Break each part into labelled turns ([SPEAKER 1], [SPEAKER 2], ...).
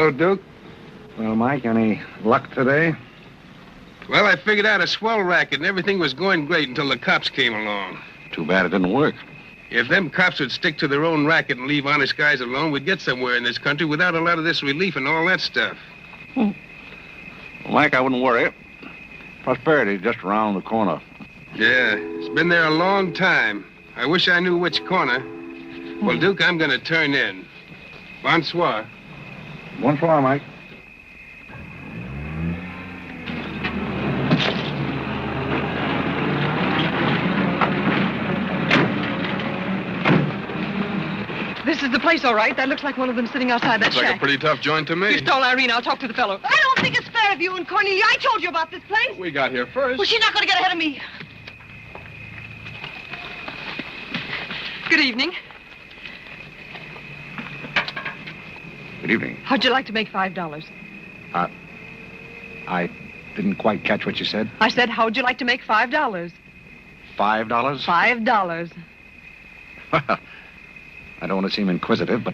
[SPEAKER 1] Hello, Duke.
[SPEAKER 2] Well, Mike, any luck today?
[SPEAKER 1] Well, I figured out a swell racket and everything was going great until the cops came along.
[SPEAKER 2] Too bad it didn't work.
[SPEAKER 1] If them cops would stick to their own racket and leave honest guys alone, we'd get somewhere in this country without a lot of this relief and all that stuff.
[SPEAKER 2] Well, Mike, I wouldn't worry. Prosperity's just around the corner.
[SPEAKER 1] Yeah, it's been there a long time. I wish I knew which corner. Well, Duke, I'm going to turn in. Bonsoir.
[SPEAKER 2] Bonsoir, Mike.
[SPEAKER 3] This is the place, all right. That looks like one of them sitting outside that
[SPEAKER 1] Looks
[SPEAKER 3] shack.
[SPEAKER 1] like a pretty tough joint to me.
[SPEAKER 3] You stole Irene. I'll talk to the fellow.
[SPEAKER 4] I don't think it's fair of you and Cornelia. I told you about this place.
[SPEAKER 1] We got here first.
[SPEAKER 4] Well, she's not going to get ahead of me.
[SPEAKER 3] Good evening.
[SPEAKER 2] Good evening.
[SPEAKER 3] How'd you like to make $5?
[SPEAKER 2] I didn't quite catch what you said.
[SPEAKER 3] I said, how'd you like to make $5?
[SPEAKER 2] $5?
[SPEAKER 3] $5.
[SPEAKER 2] Well, I don't want to seem inquisitive, but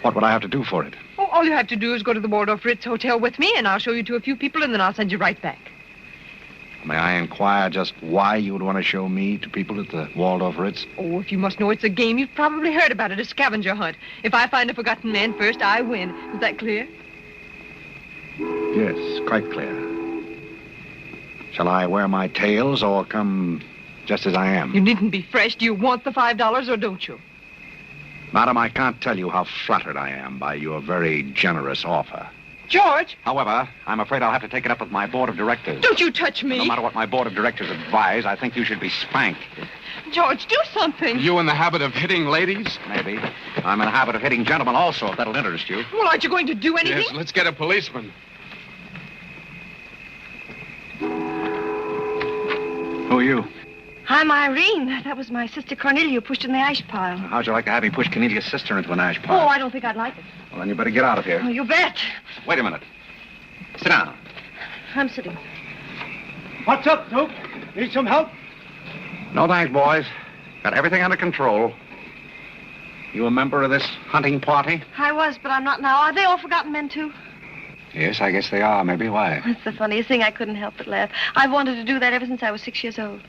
[SPEAKER 2] what would I have to do for it?
[SPEAKER 3] Oh, all you have to do is go to the Waldorf Ritz Hotel with me, and I'll show you to a few people, and then I'll send you right back.
[SPEAKER 2] May I inquire just why you would want to show me to people at the Waldorf Ritz?
[SPEAKER 3] Oh, if you must know it's a game, you've probably heard about it, a scavenger hunt. If I find a forgotten man first, I win. Is that clear?
[SPEAKER 2] Yes, quite clear. Shall I wear my tails or come just as I am?
[SPEAKER 3] You needn't be fresh. Do you want the $5 or don't you?
[SPEAKER 2] Madam, I can't tell you how flattered I am by your very generous offer.
[SPEAKER 3] George!
[SPEAKER 2] However, I'm afraid I'll have to take it up with my board of directors.
[SPEAKER 3] Don't you touch me.
[SPEAKER 2] No matter what my board of directors advise, I think you should be spanked.
[SPEAKER 3] George, do something.
[SPEAKER 1] You in the habit of hitting ladies?
[SPEAKER 2] Maybe. I'm in the habit of hitting gentlemen also, if that'll interest you.
[SPEAKER 3] Well, aren't you going to do anything?
[SPEAKER 1] Yes, let's get a policeman.
[SPEAKER 2] Who are you?
[SPEAKER 4] I'm Irene. That was my sister Cornelia who pushed in the ash pile.
[SPEAKER 2] How'd you like to have me push Cornelia's sister into an ash
[SPEAKER 4] Oh,
[SPEAKER 2] pile?
[SPEAKER 4] I don't think I'd like it.
[SPEAKER 2] Well, then you better get out of here.
[SPEAKER 4] Oh, you bet.
[SPEAKER 2] Wait a minute. Sit down.
[SPEAKER 4] I'm sitting.
[SPEAKER 5] What's up, Duke? Need some help?
[SPEAKER 2] No thanks, boys. Got everything under control. You a member of this hunting party?
[SPEAKER 4] I was, but I'm not now. Are they all forgotten men, too?
[SPEAKER 2] Yes, I guess they are. Maybe. Why?
[SPEAKER 4] That's the funniest thing. I couldn't help but laugh. I've wanted to do that ever since I was 6 years old.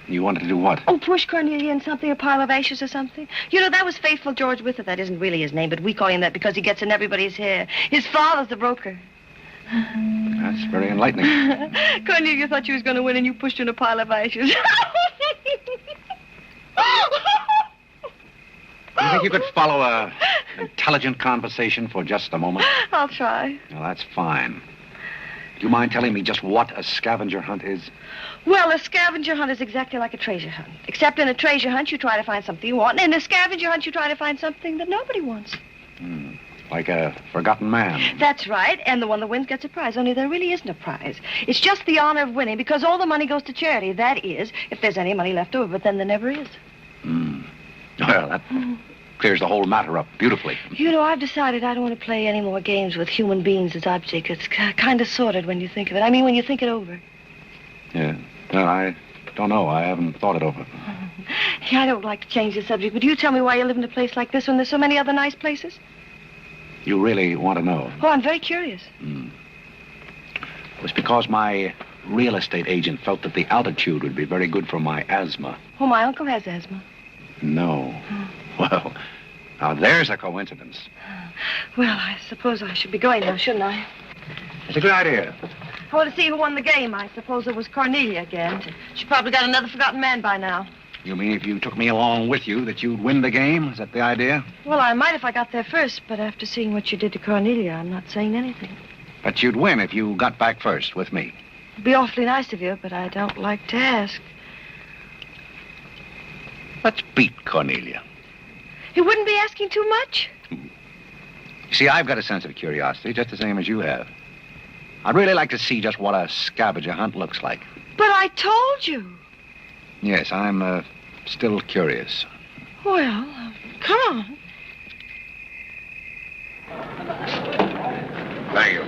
[SPEAKER 2] You wanted to do what?
[SPEAKER 4] Oh, push Cornelia in something, a pile of ashes or something. You know, that was Faithful George Wither. That isn't really his name, but we call him that because he gets in everybody's hair. His father's the broker.
[SPEAKER 2] That's very enlightening.
[SPEAKER 4] Cornelia thought she was going to win, and you pushed her in a pile of ashes.
[SPEAKER 2] Do you think you could follow an intelligent conversation for just a moment?
[SPEAKER 4] I'll try.
[SPEAKER 2] Well, that's fine. Do you mind telling me just what a scavenger hunt is?
[SPEAKER 4] Well, a scavenger hunt is exactly like a treasure hunt. Except in a treasure hunt, you try to find something you want, and in a scavenger hunt, you try to find something that nobody wants.
[SPEAKER 2] Like a forgotten man.
[SPEAKER 4] That's right, and the one that wins gets a prize, only there really isn't a prize. It's just the honor of winning, because all the money goes to charity. That is, if there's any money left over, but then there never is.
[SPEAKER 2] Well, that clears the whole matter up beautifully.
[SPEAKER 4] You know, I've decided I don't want to play any more games with human beings as objects. It's kind of sordid when you think of it. I mean, when you think it over.
[SPEAKER 2] Yeah. Well, I don't know. I haven't thought it over.
[SPEAKER 4] Yeah, I don't like to change the subject, but you tell me why you live in a place like this when there's so many other nice places?
[SPEAKER 2] You really want to know?
[SPEAKER 4] Oh, I'm very curious.
[SPEAKER 2] It was because my real estate agent felt that the altitude would be very good for my asthma.
[SPEAKER 4] Oh, my uncle has asthma.
[SPEAKER 2] No. Well, now there's a coincidence.
[SPEAKER 4] Well, I suppose I should be going now, shouldn't I?
[SPEAKER 2] It's a good idea.
[SPEAKER 4] I want to see who won the game. I suppose it was Cornelia again. She probably got another forgotten man by now.
[SPEAKER 2] You mean if you took me along with you that you'd win the game? Is that the idea?
[SPEAKER 4] Well, I might if I got there first, but after seeing what you did to Cornelia, I'm not saying anything.
[SPEAKER 2] But you'd win if you got back first with me.
[SPEAKER 4] It'd be awfully nice of you, but I don't like to ask.
[SPEAKER 2] Let's beat Cornelia.
[SPEAKER 4] You wouldn't be asking too much?
[SPEAKER 2] You see, I've got a sense of curiosity, just the same as you have. I'd really like to see just what a scavenger hunt looks like.
[SPEAKER 4] But I told you.
[SPEAKER 2] Yes, I'm still curious.
[SPEAKER 4] Well, come on.
[SPEAKER 2] Thank you.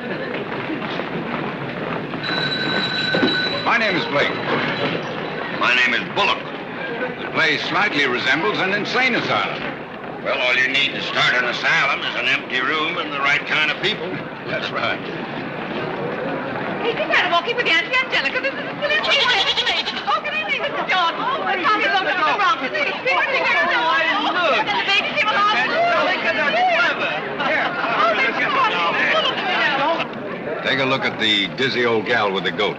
[SPEAKER 2] My name is Blake.
[SPEAKER 6] My name is Bullock.
[SPEAKER 2] The place slightly resembles an insane asylum.
[SPEAKER 6] Well, all you need to start an asylum is an empty room and the right kind of people.
[SPEAKER 2] That's right.
[SPEAKER 3] Hey, just had a walking with Auntie Angelica. This is the silliest thing I've ever seen. Oh, good evening, Mr. George. Oh, we're talking about the Romcom. This is the big thing I've ever seen. And then the baby came along.
[SPEAKER 2] Take a look at the dizzy old gal with the goat.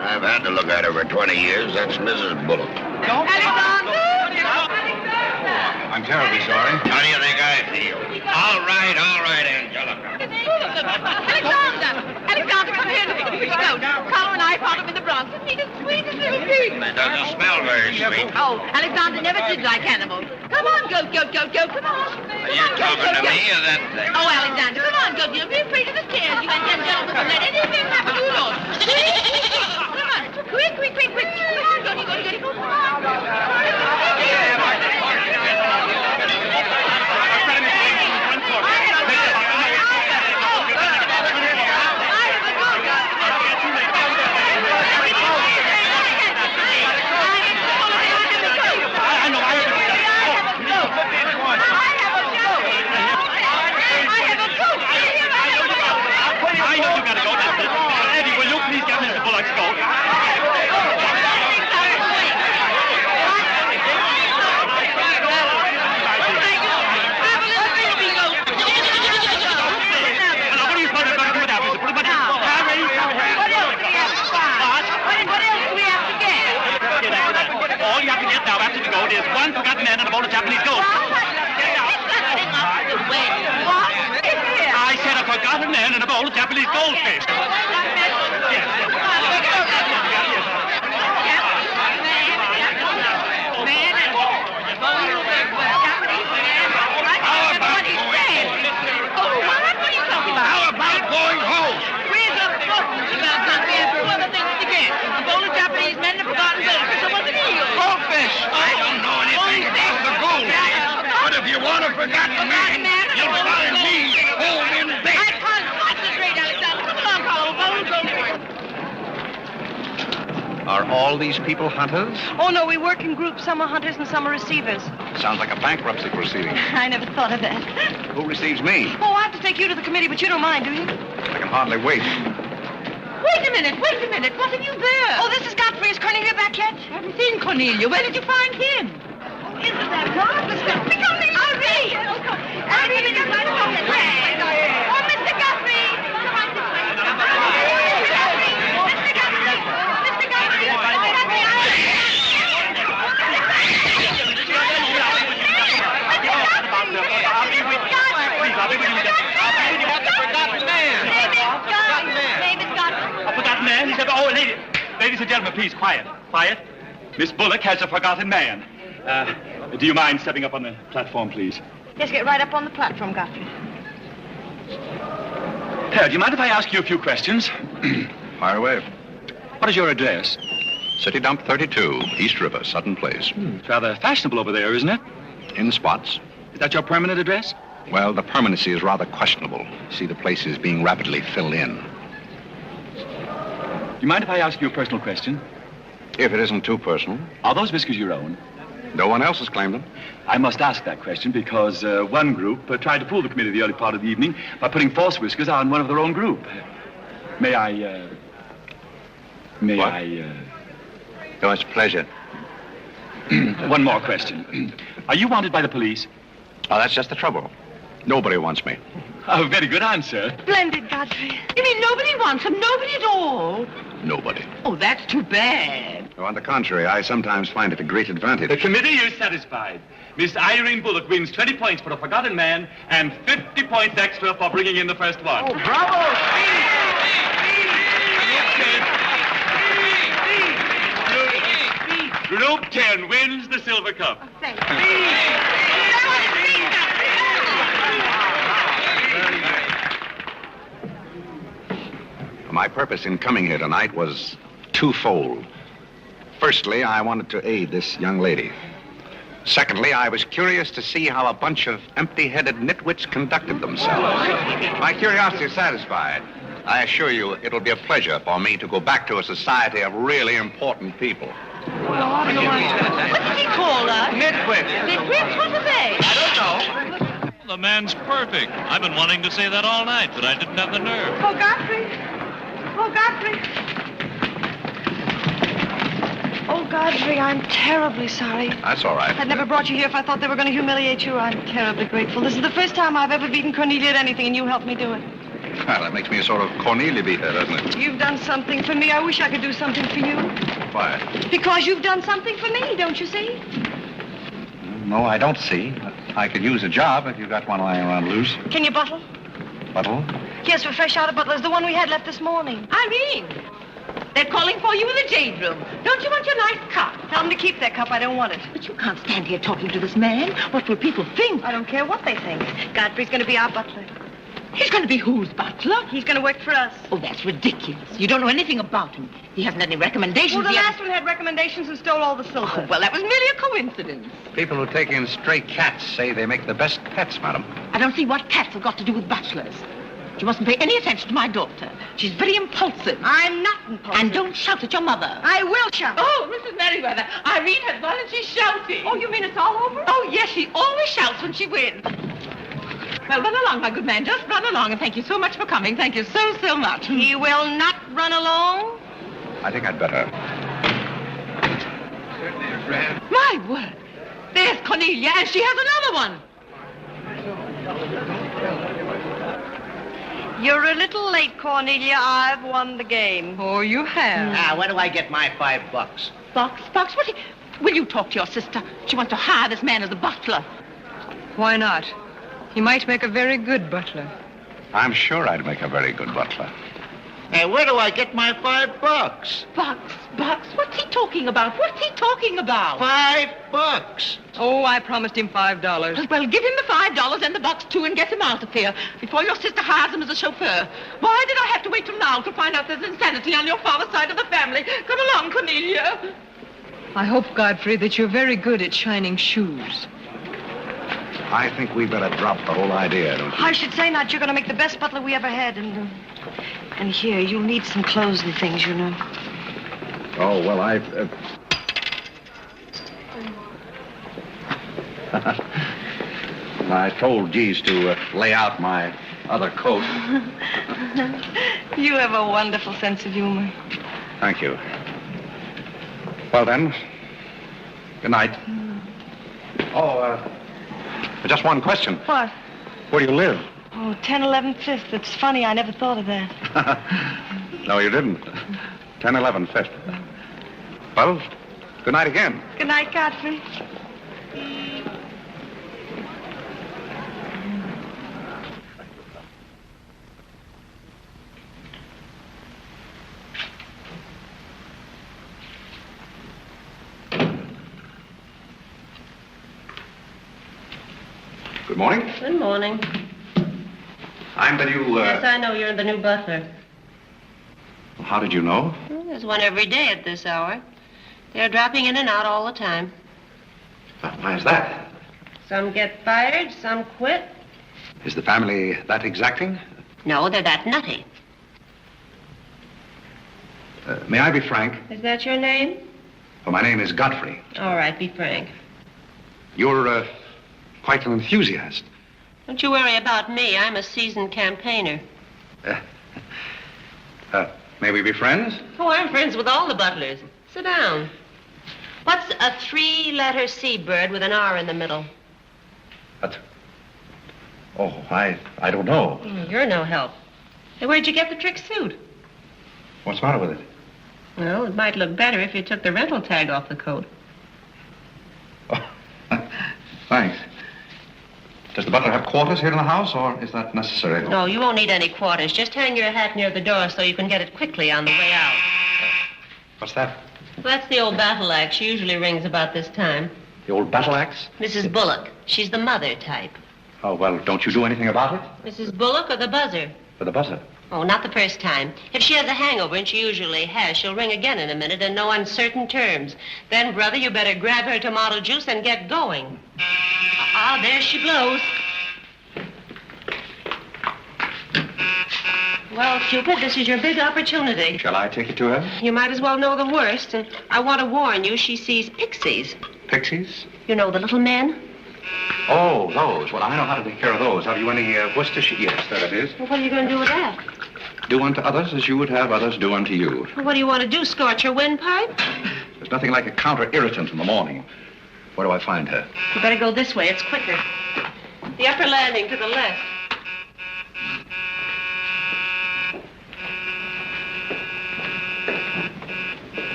[SPEAKER 6] I've had to look at her for 20 years. That's Mrs. Bullock.
[SPEAKER 3] Alexander!
[SPEAKER 2] I'm terribly sorry.
[SPEAKER 6] How do you think I feel? All right, Angelica.
[SPEAKER 3] Alexander, come here. Look at the pretty goat. Carlo and I found him in the Bronx. Isn't he the sweetest little pig?
[SPEAKER 6] It doesn't smell very sweet.
[SPEAKER 3] Oh, Alexander never did like animals. Come on, goat, come on.
[SPEAKER 6] Are you talking to me or that thing?
[SPEAKER 3] Oh, Alexander, come on, goat. You'll be afraid of the stairs. You and that gentleman will let anything happen to you, Lord. Come on. Quick. Come on, goat. Come on.
[SPEAKER 5] There's one forgotten man and a bowl of Japanese gold. I said a forgotten man and a bowl of Japanese goldfish.
[SPEAKER 6] How about going home?
[SPEAKER 3] Where's the book about Godfrey and two other things to get? A bowl of Japanese men and a forgotten goldfish. So what's the deal?
[SPEAKER 6] Goldfish! I don't know anything about the gold. But if you want a forgotten man, you'll find me home in bed.
[SPEAKER 3] I can't concentrate, Alexander. Come along, Carlo. Bowl goldfish.
[SPEAKER 2] Are all these people hunters?
[SPEAKER 4] Oh, no, we work in groups. Some are hunters and some are receivers.
[SPEAKER 2] Sounds like a bankruptcy proceeding.
[SPEAKER 4] I never thought of that.
[SPEAKER 2] Who receives me?
[SPEAKER 4] Oh, I have to take you to the committee, but you don't mind, do you?
[SPEAKER 2] I can hardly wait.
[SPEAKER 3] Wait a minute. What have you there?
[SPEAKER 4] Oh, this is Godfrey. Is Cornelia back yet?
[SPEAKER 3] I haven't seen Cornelia. Where did you find him? Oh, isn't that marvelous? Irene! Irene, just right along the way. Oh, Mr. Godfrey! Come on this way. Mr. Godfrey! Mr. Godfrey! Mr. Godfrey!
[SPEAKER 5] A forgotten man? He said, oh, ladies and gentlemen, please, quiet. Miss Bullock has a forgotten man. Do you mind stepping up on the platform, please?
[SPEAKER 4] Yes, get right up on the platform, Godfrey.
[SPEAKER 5] Do you mind if I ask you a few questions?
[SPEAKER 2] Fire away.
[SPEAKER 5] What is your address?
[SPEAKER 2] City Dump 32, East River, Sutton Place.
[SPEAKER 5] It's rather fashionable over there, isn't it?
[SPEAKER 2] In spots.
[SPEAKER 5] Is that your permanent address?
[SPEAKER 2] Well, the permanency is rather questionable. See, the place is being rapidly filled in.
[SPEAKER 5] Do you mind if I ask you a personal question?
[SPEAKER 2] If it isn't too personal.
[SPEAKER 5] Are those whiskers your own?
[SPEAKER 2] No one else has claimed them.
[SPEAKER 5] I must ask that question because one group tried to fool the committee the early part of the evening by putting false whiskers on one of their own group. May I...
[SPEAKER 2] Oh, it's a pleasure.
[SPEAKER 5] One more question. Are you wanted by the police?
[SPEAKER 2] Oh, that's just the trouble. Nobody wants me.
[SPEAKER 5] Oh, very good answer.
[SPEAKER 4] Splendid, Godfrey.
[SPEAKER 3] You mean nobody wants him? Nobody at all?
[SPEAKER 2] Nobody.
[SPEAKER 3] Oh, that's too bad.
[SPEAKER 2] Oh, on the contrary, I sometimes find it a great advantage.
[SPEAKER 5] The committee is satisfied. Miss Irene Bullock wins 20 points for a forgotten man and 50 points extra for bringing in the first one.
[SPEAKER 3] Oh, bravo!
[SPEAKER 5] Group 10 wins the silver cup.
[SPEAKER 3] Oh, thank you.
[SPEAKER 2] My purpose in coming here tonight was twofold. Firstly, I wanted to aid this young lady. Secondly, I was curious to see how a bunch of empty-headed nitwits conducted themselves. My curiosity is satisfied. I assure you, it'll be a pleasure for me to go back to a society of really important people.
[SPEAKER 3] What did he call us?
[SPEAKER 2] Nitwits.
[SPEAKER 3] Nitwits? What are they?
[SPEAKER 2] I don't know.
[SPEAKER 7] The man's perfect. I've been wanting to say that all night, but I didn't have the nerve.
[SPEAKER 4] Oh, Godfrey. Oh, Godfrey. Oh, Godfrey, I'm terribly sorry.
[SPEAKER 2] That's all right.
[SPEAKER 4] I'd never brought you here if I thought they were going to humiliate you. I'm terribly grateful. This is the first time I've ever beaten Cornelia at anything, and you helped me do it.
[SPEAKER 2] Well, that makes me a sort of Cornelia beater, doesn't it?
[SPEAKER 4] You've done something for me. I wish I could do something for you.
[SPEAKER 2] Why?
[SPEAKER 4] Because you've done something for me, don't you see?
[SPEAKER 2] No, I don't see. I could use a job if you got one lying around loose.
[SPEAKER 4] Can you buttle?
[SPEAKER 2] Buttle?
[SPEAKER 4] Yes, we're fresh out of Butler's, the one we had left this morning.
[SPEAKER 3] Irene, they're calling for you in the jade room. Don't you want your nice cup?
[SPEAKER 4] Tell them to keep their cup. I don't want it.
[SPEAKER 3] But you can't stand here talking to this man. What will people think?
[SPEAKER 4] I don't care what they think. Godfrey's going to be our butler.
[SPEAKER 3] He's going to be whose butler?
[SPEAKER 4] He's going to work for us.
[SPEAKER 3] Oh, that's ridiculous. You don't know anything about him. He hasn't any recommendations.
[SPEAKER 4] Well, the
[SPEAKER 3] yet.
[SPEAKER 4] last one had recommendations and stole all the silver.
[SPEAKER 3] Oh, well, that was merely a coincidence.
[SPEAKER 2] People who take in stray cats say they make the best pets, madam.
[SPEAKER 3] I don't see what cats have got to do with butlers. You mustn't pay any attention to my daughter. She's very impulsive.
[SPEAKER 4] I'm not impulsive.
[SPEAKER 3] And don't shout at your mother.
[SPEAKER 4] I will shout.
[SPEAKER 3] Oh, Mrs. Merriweather, Irene has won and she's shouting. Oh, you mean it's all over? Oh, yes, she always shouts when she wins. Well, run along, my good man. Just run along, and thank you so much for coming. Thank you so, so much.
[SPEAKER 4] He will not run along.
[SPEAKER 2] I think I'd better.
[SPEAKER 3] My word. There's Cornelia, and she has another one.
[SPEAKER 4] You're a little late, Cornelia. I've won the game.
[SPEAKER 3] Oh, you have?
[SPEAKER 8] Now, where do I get my $5?
[SPEAKER 3] Box? What? Will you talk to your sister? She wants to hire this man as a butler.
[SPEAKER 9] Why not? He might make a very good butler.
[SPEAKER 2] I'm sure I'd make a very good butler.
[SPEAKER 8] Hey, where do I get my $5?
[SPEAKER 3] Box? What's he talking about? $5?
[SPEAKER 9] Oh, I promised him $5.
[SPEAKER 3] Well, give him the $5 and the box, too, and get him out of here before your sister hires him as a chauffeur. Why did I have to wait till now to find out there's insanity on your father's side of the family? Come along, Cornelia.
[SPEAKER 9] I hope, Godfrey, that you're very good at shining shoes.
[SPEAKER 2] I think we better drop the whole idea, don't you?
[SPEAKER 4] I should say not. You're going to make the best butler we ever had. And here, you'll need some clothes and things, you know.
[SPEAKER 2] Oh, well, I told Geese to lay out my other coat.
[SPEAKER 4] You have a wonderful sense of humor.
[SPEAKER 2] Thank you. Well, then, good night. Oh, just one question.
[SPEAKER 4] What?
[SPEAKER 2] Where do you live?
[SPEAKER 4] Oh, 1011 Fifth. It's funny, I never thought of that.
[SPEAKER 2] No, you didn't. 1011 Fifth. Well, good night again.
[SPEAKER 4] Good night, Godfrey.
[SPEAKER 2] Good morning.
[SPEAKER 10] Good morning.
[SPEAKER 2] I'm the new,
[SPEAKER 10] Yes, I know you're the new butler.
[SPEAKER 2] How did you know?
[SPEAKER 10] Well, there's one every day at this hour. They're dropping in and out all the time.
[SPEAKER 2] Why is that?
[SPEAKER 10] Some get fired, some quit.
[SPEAKER 2] Is the family that exacting?
[SPEAKER 10] No, they're that nutty.
[SPEAKER 2] May I be frank?
[SPEAKER 10] Is that your name?
[SPEAKER 2] Well, my name is Godfrey.
[SPEAKER 10] All right, be frank.
[SPEAKER 2] You're, quite an enthusiast.
[SPEAKER 10] Don't you worry about me. I'm a seasoned campaigner.
[SPEAKER 2] May we be friends?
[SPEAKER 10] Oh, I'm friends with all the butlers. Sit down. What's a three-letter seabird with an R in the middle?
[SPEAKER 2] Oh, I don't know.
[SPEAKER 10] You're no help. Hey, where'd you get the trick suit?
[SPEAKER 2] What's the matter with it?
[SPEAKER 10] Well, it might look better if you took the rental tag off the coat.
[SPEAKER 2] Oh, thanks. Does the butler have quarters here in the house, or is that necessary?
[SPEAKER 10] No, you won't need any quarters. Just hang your hat near the door so you can get it quickly on the way out.
[SPEAKER 2] What's that?
[SPEAKER 10] Well, that's the old battle axe. She usually rings about this time.
[SPEAKER 2] The old battle axe?
[SPEAKER 10] Mrs. Bullock. She's the mother type.
[SPEAKER 2] Oh, well, don't you do anything about it?
[SPEAKER 10] Mrs. Bullock or the buzzer?
[SPEAKER 2] For the buzzer.
[SPEAKER 10] Oh, not the first time. If she has a hangover, and she usually has, she'll ring again in a minute in no uncertain terms. Then, brother, you better grab her tomato juice and get going. There she blows. Well, Cupid, this is your big opportunity.
[SPEAKER 2] Shall I take it to her?
[SPEAKER 10] You might as well know the worst. I want to warn you, she sees pixies.
[SPEAKER 2] Pixies?
[SPEAKER 10] You know, the little men?
[SPEAKER 2] Oh, those. Well, I know how to take care of those. Have you any Worcestershire? Yes, there it is.
[SPEAKER 10] Well, what are you going to do with that?
[SPEAKER 2] Do unto others as you would have others do unto you.
[SPEAKER 10] Well, what do you want to do, scorch your windpipe?
[SPEAKER 2] There's nothing like a counter-irritant in the morning. Where do I find her?
[SPEAKER 10] You better go this way. It's quicker. The upper landing to the left.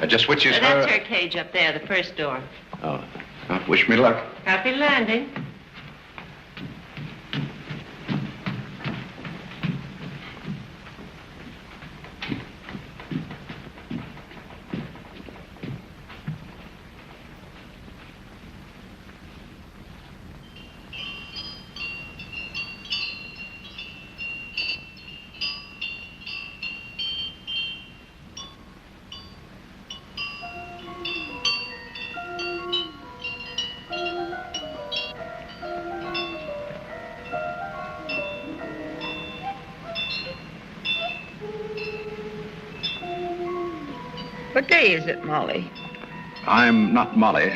[SPEAKER 2] Just which is her...
[SPEAKER 10] That's her cage up there, the first door.
[SPEAKER 2] Oh. Wish me luck.
[SPEAKER 10] Happy landing.
[SPEAKER 11] What day is it, Molly?
[SPEAKER 2] I'm not Molly.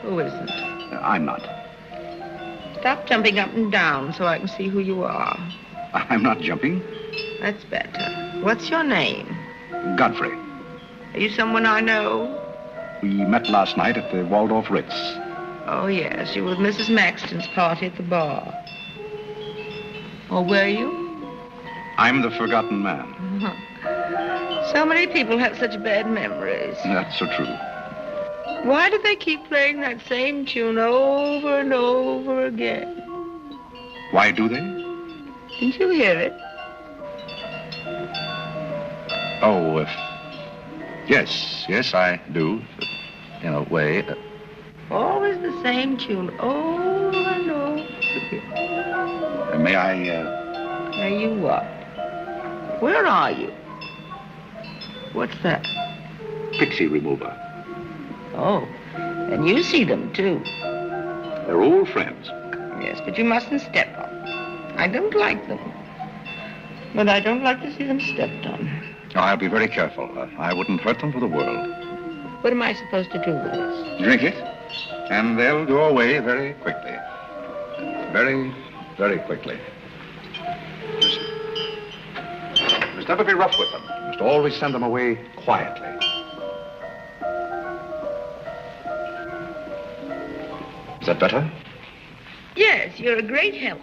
[SPEAKER 11] Who isn't?
[SPEAKER 2] I'm not.
[SPEAKER 11] Stop jumping up and down so I can see who you are.
[SPEAKER 2] I'm not jumping.
[SPEAKER 11] That's better. What's your name?
[SPEAKER 2] Godfrey.
[SPEAKER 11] Are you someone I know?
[SPEAKER 2] We met last night at the Waldorf Ritz.
[SPEAKER 11] Oh, yes. You were at Mrs. Maxton's party at the bar. Or were you?
[SPEAKER 2] I'm the forgotten man.
[SPEAKER 11] So many people have such bad memories.
[SPEAKER 2] That's so true.
[SPEAKER 11] Why do they keep playing that same tune over and over again?
[SPEAKER 2] Why do they?
[SPEAKER 11] Didn't you hear it?
[SPEAKER 2] Oh, yes, I do. In a way.
[SPEAKER 11] Always the same tune over and over again.
[SPEAKER 2] May I,
[SPEAKER 11] May you what? Where are you? What's that?
[SPEAKER 2] Pixie remover.
[SPEAKER 11] Oh, and you see them, too.
[SPEAKER 2] They're old friends.
[SPEAKER 11] Yes, but you mustn't step on. I don't like them. But I don't like to see them stepped on.
[SPEAKER 2] Oh, I'll be very careful. I wouldn't hurt them for the world.
[SPEAKER 11] What am I supposed to do with this?
[SPEAKER 2] Drink it, and they'll go away very quickly. Very, very quickly. You must never be rough with them. You must always send them away quietly. Is that better?
[SPEAKER 11] Yes, you're a great help.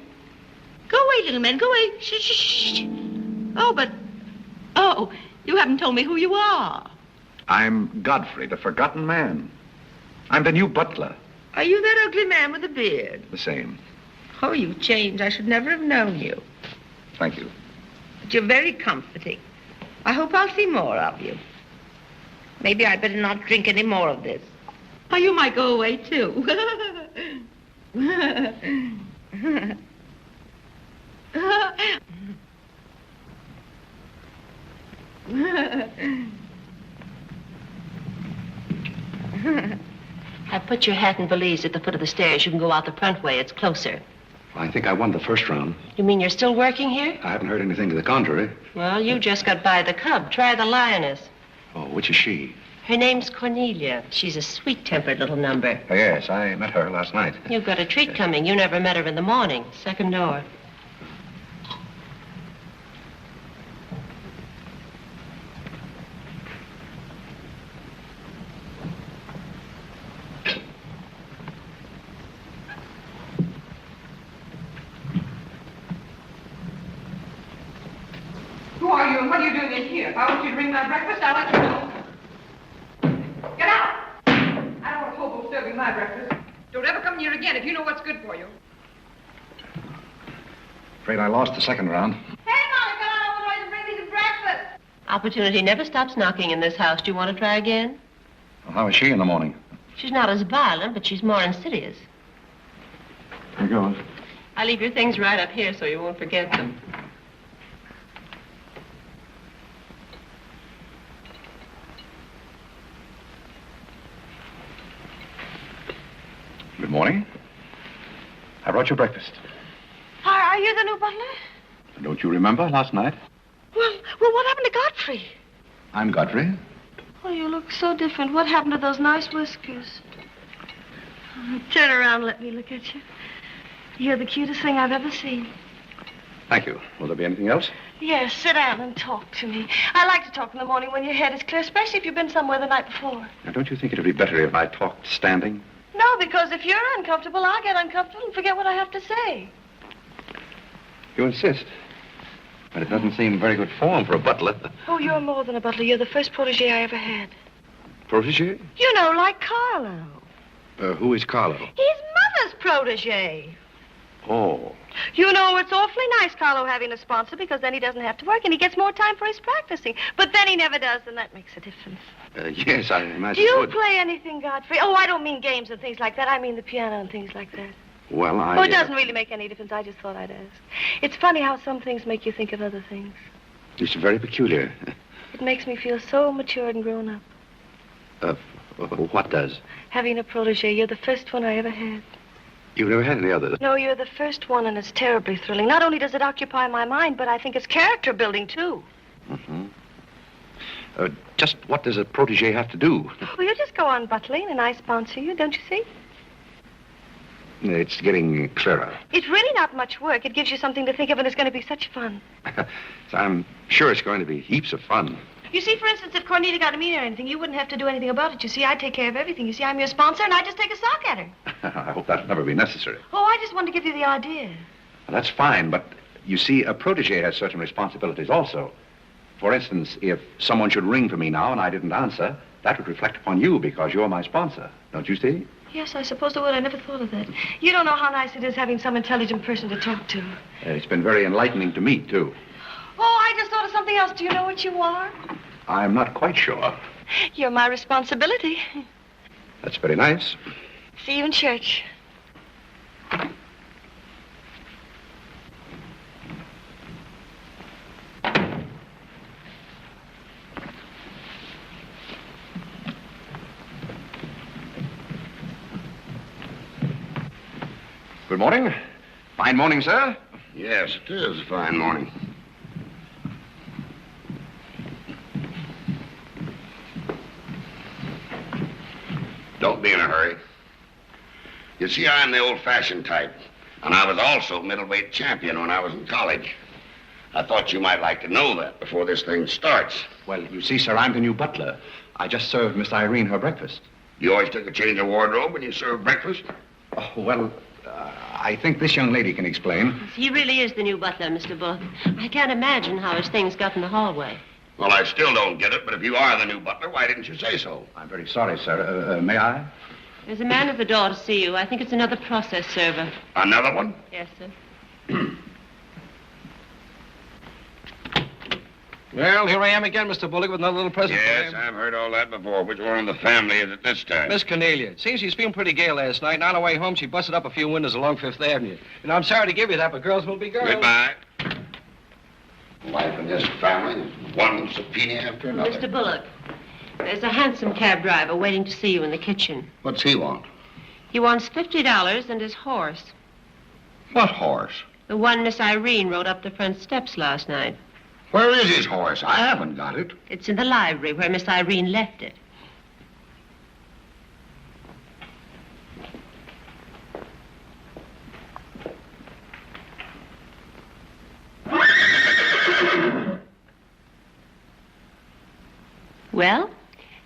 [SPEAKER 3] Go away, little man, go away. Shh, shh, shh. Oh, you haven't told me who you are.
[SPEAKER 2] I'm Godfrey, the forgotten man. I'm the new butler.
[SPEAKER 11] Are you that ugly man with the beard?
[SPEAKER 2] The same.
[SPEAKER 11] Oh, you've changed. I should never have known you.
[SPEAKER 2] Thank you.
[SPEAKER 11] But you're very comforting. I hope I'll see more of you. Maybe I'd better not drink any more of this.
[SPEAKER 3] Oh, you might go away, too.
[SPEAKER 10] I put your hat and valise at the foot of the stairs. You can go out the front way. It's closer.
[SPEAKER 2] I think I won the first round.
[SPEAKER 10] You mean you're still working here?
[SPEAKER 2] I haven't heard anything to the contrary.
[SPEAKER 10] Well, you just got by the cub. Try the lioness.
[SPEAKER 2] Oh, which is she?
[SPEAKER 10] Her name's Cornelia. She's a sweet-tempered little number.
[SPEAKER 2] Oh, yes, I met her last night.
[SPEAKER 10] You've got a treat coming. You never met her in the morning. Second door.
[SPEAKER 9] Who are you and what are you doing in here? If I want you to bring my breakfast, I'll let you know. Get out! I don't want a hobo serving my breakfast. Don't ever come near again if you know what's good for you.
[SPEAKER 2] Afraid I lost the second round.
[SPEAKER 3] Hey, Molly, come on over and bring me some breakfast.
[SPEAKER 10] Opportunity never stops knocking in this house. Do you want to try again?
[SPEAKER 2] Well, how is she in the morning?
[SPEAKER 10] She's not as violent, but she's more insidious.
[SPEAKER 2] Here goes.
[SPEAKER 10] I leave your things right up here so you won't forget them.
[SPEAKER 2] Good morning. I brought you breakfast.
[SPEAKER 4] Are you the new butler?
[SPEAKER 2] Don't you remember last night?
[SPEAKER 4] Well, what happened to Godfrey?
[SPEAKER 2] I'm Godfrey.
[SPEAKER 4] Oh, you look so different. What happened to those nice whiskers? Turn around and let me look at you. You're the cutest thing I've ever seen.
[SPEAKER 2] Thank you. Will there be anything else?
[SPEAKER 4] Yes, sit down and talk to me. I like to talk in the morning when your head is clear, especially if you've been somewhere the night before.
[SPEAKER 2] Now, don't you think it would be better if I talked standing?
[SPEAKER 4] No, because if you're uncomfortable, I'll get uncomfortable and forget what I have to say.
[SPEAKER 2] You insist. But it doesn't seem very good form for a butler.
[SPEAKER 4] Oh, you're more than a butler. You're the first protege I ever had.
[SPEAKER 2] Protege?
[SPEAKER 4] You know, like Carlo.
[SPEAKER 2] Who is Carlo?
[SPEAKER 4] He's Mother's protege.
[SPEAKER 2] Oh.
[SPEAKER 4] You know, it's awfully nice, Carlo, having a sponsor, because then he doesn't have to work and he gets more time for his practicing. But then he never does, and that makes a difference.
[SPEAKER 2] Yes, I imagine
[SPEAKER 4] Do
[SPEAKER 2] it
[SPEAKER 4] you
[SPEAKER 2] would.
[SPEAKER 4] play anything, Godfrey? Oh, I don't mean games and things like that. I mean the piano and things like that.
[SPEAKER 2] Well,
[SPEAKER 4] Oh, it doesn't really make any difference. I just thought I'd ask. It's funny how some things make you think of other things.
[SPEAKER 2] It's very peculiar.
[SPEAKER 4] It makes me feel so mature and grown up.
[SPEAKER 2] What does?
[SPEAKER 4] Having a protege. You're the first one I ever had.
[SPEAKER 2] You've never had any others?
[SPEAKER 4] No, you're the first one, and it's terribly thrilling. Not only does it occupy my mind, but I think it's character building, too.
[SPEAKER 2] Mm-hmm. Just what does a protege have to do?
[SPEAKER 4] Well, you just go on butling, and I sponsor you, don't you see?
[SPEAKER 2] It's getting clearer.
[SPEAKER 4] It's really not much work. It gives you something to think of, and it's going to be such fun.
[SPEAKER 2] So I'm sure it's going to be heaps of fun.
[SPEAKER 4] You see, for instance, if Cornelia got a mean or anything, you wouldn't have to do anything about it. You see, I take care of everything. You see, I'm your sponsor, and I just take a sock at her.
[SPEAKER 2] I hope that'll never be necessary.
[SPEAKER 4] Oh, I just wanted to give you the idea.
[SPEAKER 2] Well, that's fine, but you see, a protege has certain responsibilities also. For instance, if someone should ring for me now and I didn't answer, that would reflect upon you because you're my sponsor. Don't you see?
[SPEAKER 4] Yes, I suppose it would. I never thought of that. You don't know how nice it is having some intelligent person to talk to.
[SPEAKER 2] It's been very enlightening to me, too.
[SPEAKER 4] Oh, I just thought of something else. Do you know what you are?
[SPEAKER 2] I'm not quite sure.
[SPEAKER 4] You're my responsibility.
[SPEAKER 2] That's very nice.
[SPEAKER 4] See you in church.
[SPEAKER 2] Good morning. Fine morning, sir.
[SPEAKER 6] Yes, it is a fine morning. Don't be in a hurry. You see, I'm the old-fashioned type, and I was also middleweight champion when I was in college. I thought you might like to know that before this thing starts.
[SPEAKER 2] Well, you see, sir, I'm the new butler. I just served Miss Irene her breakfast.
[SPEAKER 6] You always took a change of wardrobe when you served breakfast?
[SPEAKER 2] Oh, well, I think this young lady can explain.
[SPEAKER 10] He really is the new butler, Mr. Bullock. I can't imagine how his things got in the hallway.
[SPEAKER 6] Well, I still don't get it, but if you are the new butler, why didn't you say so?
[SPEAKER 2] I'm very sorry, sir. May I?
[SPEAKER 10] There's a man at the door to see you. I think it's another process server.
[SPEAKER 6] Another one?
[SPEAKER 10] Yes, sir.
[SPEAKER 12] Well, here I am again, Mr. Bullock, with another little present
[SPEAKER 6] Yes,
[SPEAKER 12] for you.
[SPEAKER 6] I've heard all that before. Which one in the family is it this time?
[SPEAKER 12] Miss Cornelia. It seems she's feeling pretty gay last night, and on her way home, she busted up a few windows along Fifth Avenue. And I'm sorry to give you that, but girls will be girls.
[SPEAKER 6] Goodbye. Life in this family, one subpoena after another.
[SPEAKER 10] Mr. Bullock, there's a hansom cab driver waiting to see you in the kitchen.
[SPEAKER 6] What's he want?
[SPEAKER 10] He wants $50 and his horse.
[SPEAKER 6] What horse?
[SPEAKER 10] The one Miss Irene rode up the front steps last night.
[SPEAKER 6] Where is his horse? I haven't got it.
[SPEAKER 10] It's in the library where Miss Irene left it. Well,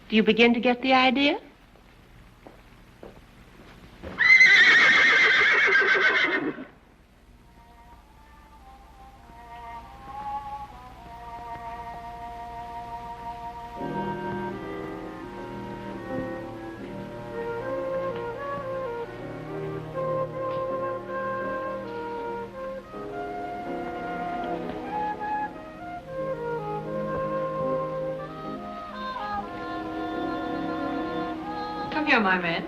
[SPEAKER 10] do you begin to get the idea?
[SPEAKER 9] Come here, my man.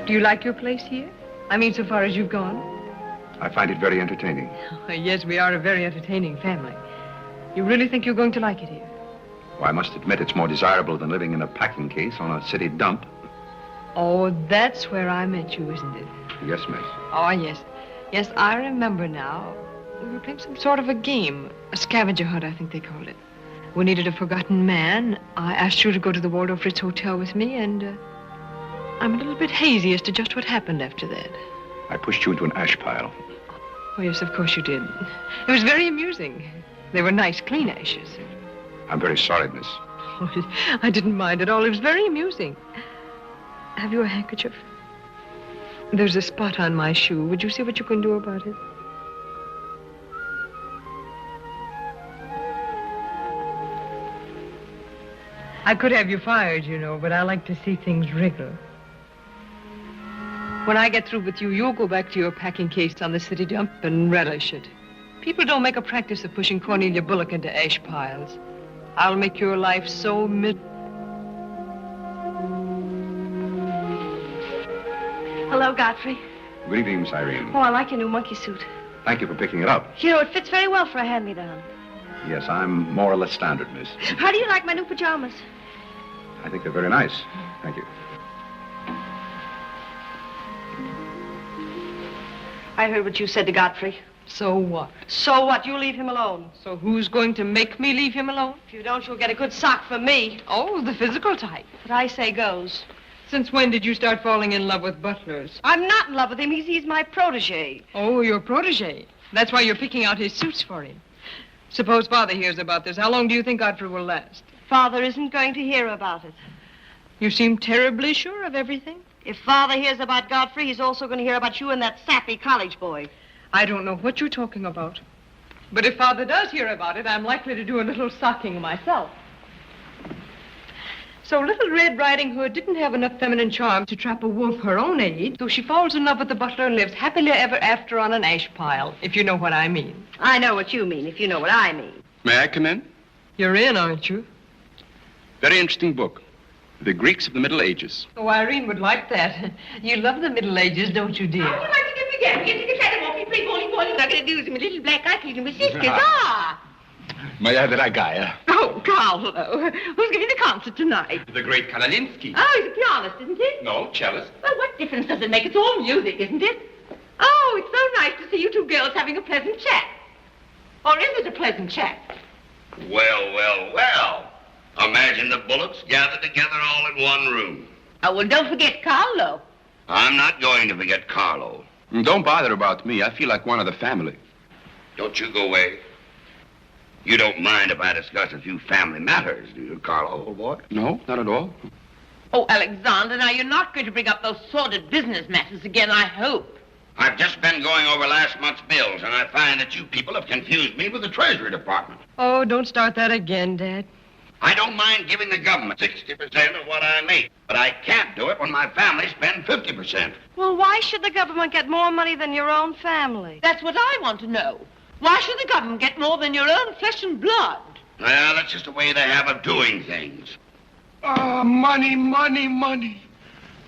[SPEAKER 9] Do you like your place here? I mean, so far as you've gone?
[SPEAKER 2] I find it very entertaining.
[SPEAKER 9] Yes, we are a very entertaining family. You really think you're going to like it here?
[SPEAKER 2] Well, I must admit it's more desirable than living in a packing case on a city dump.
[SPEAKER 9] Oh, that's where I met you, isn't it?
[SPEAKER 2] Yes, miss.
[SPEAKER 9] Oh, yes. Yes, I remember now. We were playing some sort of a game. A scavenger hunt, I think they called it. We needed a forgotten man. I asked you to go to the Waldorf Ritz Hotel with me, and I'm a little bit hazy as to just what happened after that.
[SPEAKER 2] I pushed you into an ash pile.
[SPEAKER 9] Oh, yes, of course you did. It was very amusing. They were nice, clean ashes.
[SPEAKER 2] I'm very sorry, miss.
[SPEAKER 9] Oh, I didn't mind at all. It was very amusing. Have you a handkerchief? There's a spot on my shoe. Would you see what you can do about it? I could have you fired, you know, but I like to see things wriggle. When I get through with you, you'll go back to your packing case on the city dump and relish it. People don't make a practice of pushing Cornelia Bullock into ash piles. I'll make your life so Hello, Godfrey.
[SPEAKER 2] Good evening, Miss Irene.
[SPEAKER 4] Oh, I like your new monkey suit.
[SPEAKER 2] Thank you for picking it up.
[SPEAKER 4] You know, it fits very well for a hand-me-down.
[SPEAKER 2] Yes, I'm more or less standard, miss.
[SPEAKER 4] How do you like my new pajamas?
[SPEAKER 2] I think they're very nice. Thank you.
[SPEAKER 4] I heard what you said to Godfrey.
[SPEAKER 9] So what?
[SPEAKER 4] So what? You leave him alone.
[SPEAKER 9] So who's going to make me leave him alone?
[SPEAKER 4] If you don't, you'll get a good sock from me.
[SPEAKER 9] Oh, the physical type.
[SPEAKER 4] What I say goes.
[SPEAKER 9] Since when did you start falling in love with butlers?
[SPEAKER 4] I'm not in love with him. He's my protege.
[SPEAKER 9] Oh, your protege. That's why you're picking out his suits for him. Suppose Father hears about this. How long do you think Godfrey will last?
[SPEAKER 4] Father isn't going to hear about it.
[SPEAKER 9] You seem terribly sure of everything.
[SPEAKER 4] If Father hears about Godfrey, he's also going to hear about you and that sappy college boy.
[SPEAKER 9] I don't know what you're talking about. But if Father does hear about it, I'm likely to do a little socking myself. So Little Red Riding Hood didn't have enough feminine charm to trap a wolf her own age, so she falls in love with the butler and lives happily ever after on an ash pile, if you know what I mean.
[SPEAKER 4] I know what you mean, if you know what I mean.
[SPEAKER 12] May I come in?
[SPEAKER 9] You're in, aren't you?
[SPEAKER 12] Very interesting book. The Greeks of the Middle Ages.
[SPEAKER 9] Oh, Irene would like that. You love the Middle Ages, don't you, dear?
[SPEAKER 3] How would you like to get began? Get to get walking, play bowling, not going to do some little black eye and my sisters. Ah!
[SPEAKER 12] May I have that guy?
[SPEAKER 3] Oh, Carlo. Who's giving the concert tonight?
[SPEAKER 12] The great Kalalinsky.
[SPEAKER 3] Oh, he's a pianist, isn't he?
[SPEAKER 12] No, cellist.
[SPEAKER 3] Well, what difference does it make? It's all music, isn't it? Oh, it's so nice to see you two girls having a pleasant chat. Or is it a pleasant chat?
[SPEAKER 6] Well, well, well. Imagine the Bullocks gathered together all in one room.
[SPEAKER 3] Oh, well, don't forget Carlo.
[SPEAKER 6] I'm not going to forget Carlo.
[SPEAKER 12] Don't bother about me. I feel like one of the family.
[SPEAKER 6] Don't you go away. You don't mind if I discuss a few family matters, do you, Carlo, old boy?
[SPEAKER 12] No, not at all.
[SPEAKER 3] Oh, Alexander, now you're not going to bring up those sordid business matters again, I hope.
[SPEAKER 6] I've just been going over last month's bills, and I find that you people have confused me with the Treasury Department.
[SPEAKER 9] Oh, don't start that again, Dad.
[SPEAKER 6] I don't mind giving the government 60% of what I make, but I can't do it when my family spends 50%.
[SPEAKER 4] Well, why should the government get more money than your own family?
[SPEAKER 3] That's what I want to know. Why should the government get more than your own flesh and blood?
[SPEAKER 6] Well, that's just the way they have of doing things.
[SPEAKER 13] Ah, money, money, money.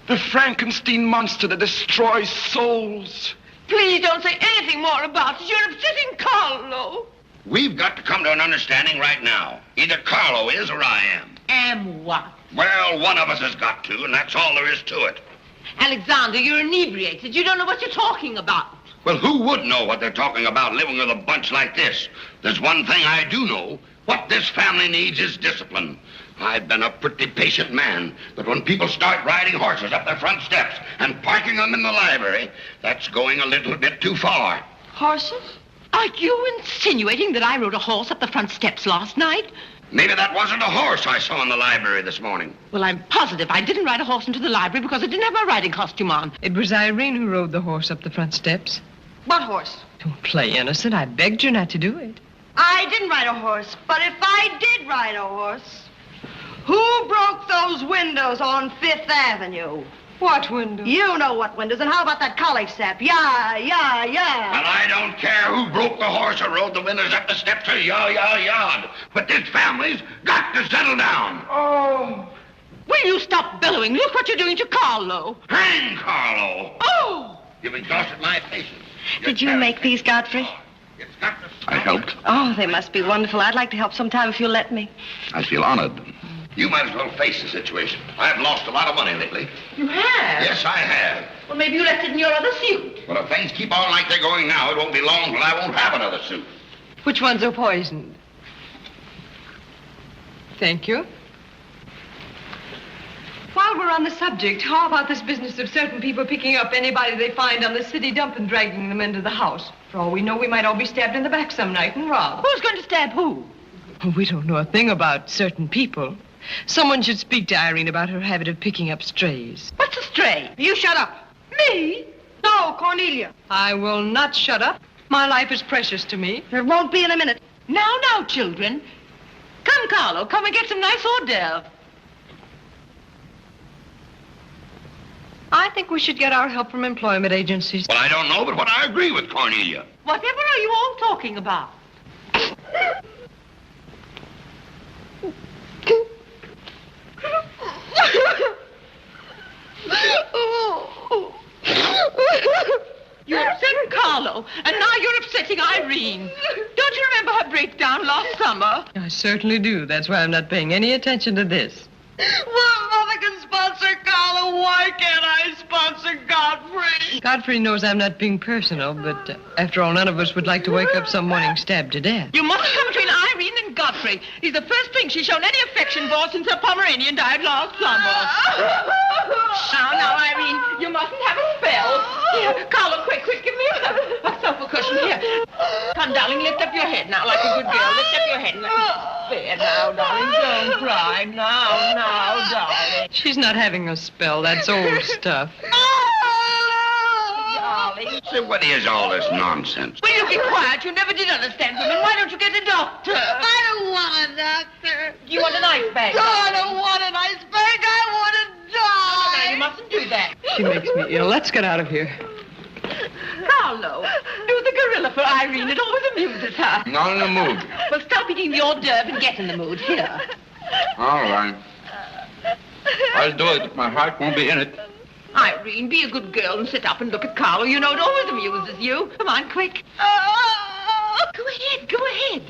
[SPEAKER 13] The Frankenstein monster that destroys souls.
[SPEAKER 3] Please don't say anything more about it. You're upsetting Carlo.
[SPEAKER 6] We've got to come to an understanding right now. Either Carlo is or I am.
[SPEAKER 3] Am what?
[SPEAKER 6] Well, one of us has got to, and that's all there is to it.
[SPEAKER 3] Alexander, you're inebriated. You don't know what you're talking about.
[SPEAKER 6] Well, who would know what they're talking about living with a bunch like this? There's one thing I do know. What this family needs is discipline. I've been a pretty patient man, but when people start riding horses up their front steps and parking them in the library, that's going a little bit too far.
[SPEAKER 3] Horses? Are you insinuating that I rode a horse up the front steps last night?
[SPEAKER 6] Maybe that wasn't a horse I saw in the library this morning.
[SPEAKER 3] Well, I'm positive I didn't ride a horse into the library because I didn't have my riding costume on.
[SPEAKER 9] It was Irene who rode the horse up the front steps.
[SPEAKER 4] What horse?
[SPEAKER 9] Don't play innocent. I begged you not to do it.
[SPEAKER 4] I didn't ride a horse, but if I did ride a horse, who broke those windows on Fifth Avenue?
[SPEAKER 9] What windows?
[SPEAKER 4] You know what windows, and how about that college sap? Yeah.
[SPEAKER 6] Well, I don't care who broke the horse or rode the windows up the steps or yard. But this family's got to settle down.
[SPEAKER 13] Oh.
[SPEAKER 3] Will you stop bellowing? Look what you're doing to Carlo.
[SPEAKER 6] Hang Carlo.
[SPEAKER 3] Oh!
[SPEAKER 6] You've exhausted my patience.
[SPEAKER 4] Did you make these, Godfrey?
[SPEAKER 2] I helped.
[SPEAKER 4] Oh, they must be wonderful. I'd like to help sometime if you'll let me.
[SPEAKER 2] I feel honored.
[SPEAKER 6] You might as well face the situation. I've lost a lot of money lately.
[SPEAKER 3] You have?
[SPEAKER 6] Yes, I have.
[SPEAKER 3] Well, maybe you left it in your other suit.
[SPEAKER 6] Well, if things keep on like they're going now, it won't be long till I won't have another suit.
[SPEAKER 9] Which ones are poisoned? Thank you. While we're on the subject, how about this business of certain people picking up anybody they find on the city dump and dragging them into the house? For all we know, we might all be stabbed in the back some night and robbed.
[SPEAKER 3] Who's going to stab who?
[SPEAKER 9] We don't know a thing about certain people. Someone should speak to Irene about her habit of picking up strays.
[SPEAKER 3] What's a stray?
[SPEAKER 4] You shut up.
[SPEAKER 3] Me?
[SPEAKER 4] No, Cornelia.
[SPEAKER 9] I will not shut up. My life is precious to me.
[SPEAKER 4] It won't be in a minute.
[SPEAKER 3] Now, children. Come, Carlo, come and get some nice hors d'oeuvre.
[SPEAKER 9] I think we should get our help from employment agencies.
[SPEAKER 6] Well, I don't know, but I agree with Cornelia.
[SPEAKER 3] Whatever are you all talking about? You upset Carlo, and now you're upsetting Irene. Don't you remember her breakdown last summer?
[SPEAKER 9] I certainly do. That's why I'm not paying any attention to this.
[SPEAKER 4] Well, Mother can sponsor Carlo. Why can't I sponsor Godfrey?
[SPEAKER 9] Godfrey knows I'm not being personal, but after all, none of us would like to wake up some morning stabbed to death.
[SPEAKER 3] You mustn't come between Irene and Godfrey. He's the first thing she's shown any affection for since her Pomeranian died last summer. Now, Irene, you mustn't have a spell. Here, Carlo, quick, give me a sofa cushion here. Come, darling, lift up your head now like a good girl. Lift up your head and let me there now, darling. Don't cry. Now, darling.
[SPEAKER 9] She's not having a spell. That's old stuff.
[SPEAKER 3] Darling.
[SPEAKER 6] Say, what is all this nonsense?
[SPEAKER 3] Will you be quiet? You never did understand women. Why don't you get a doctor?
[SPEAKER 4] I don't want a doctor.
[SPEAKER 3] You want an ice bag?
[SPEAKER 4] No, I don't want an ice bag. I want to die.
[SPEAKER 3] No, you mustn't do that.
[SPEAKER 9] She makes me ill. Let's get out of here.
[SPEAKER 3] Carlo, do the gorilla for Irene. It always amuses her.
[SPEAKER 6] Not in the mood.
[SPEAKER 3] Well, stop eating the hors d'oeuvre and get in the mood. Here.
[SPEAKER 6] All right. I'll do it, but my heart won't be in it.
[SPEAKER 3] Irene, be a good girl and sit up and look at Carlo. You know it always amuses you. Come on, quick. Go ahead.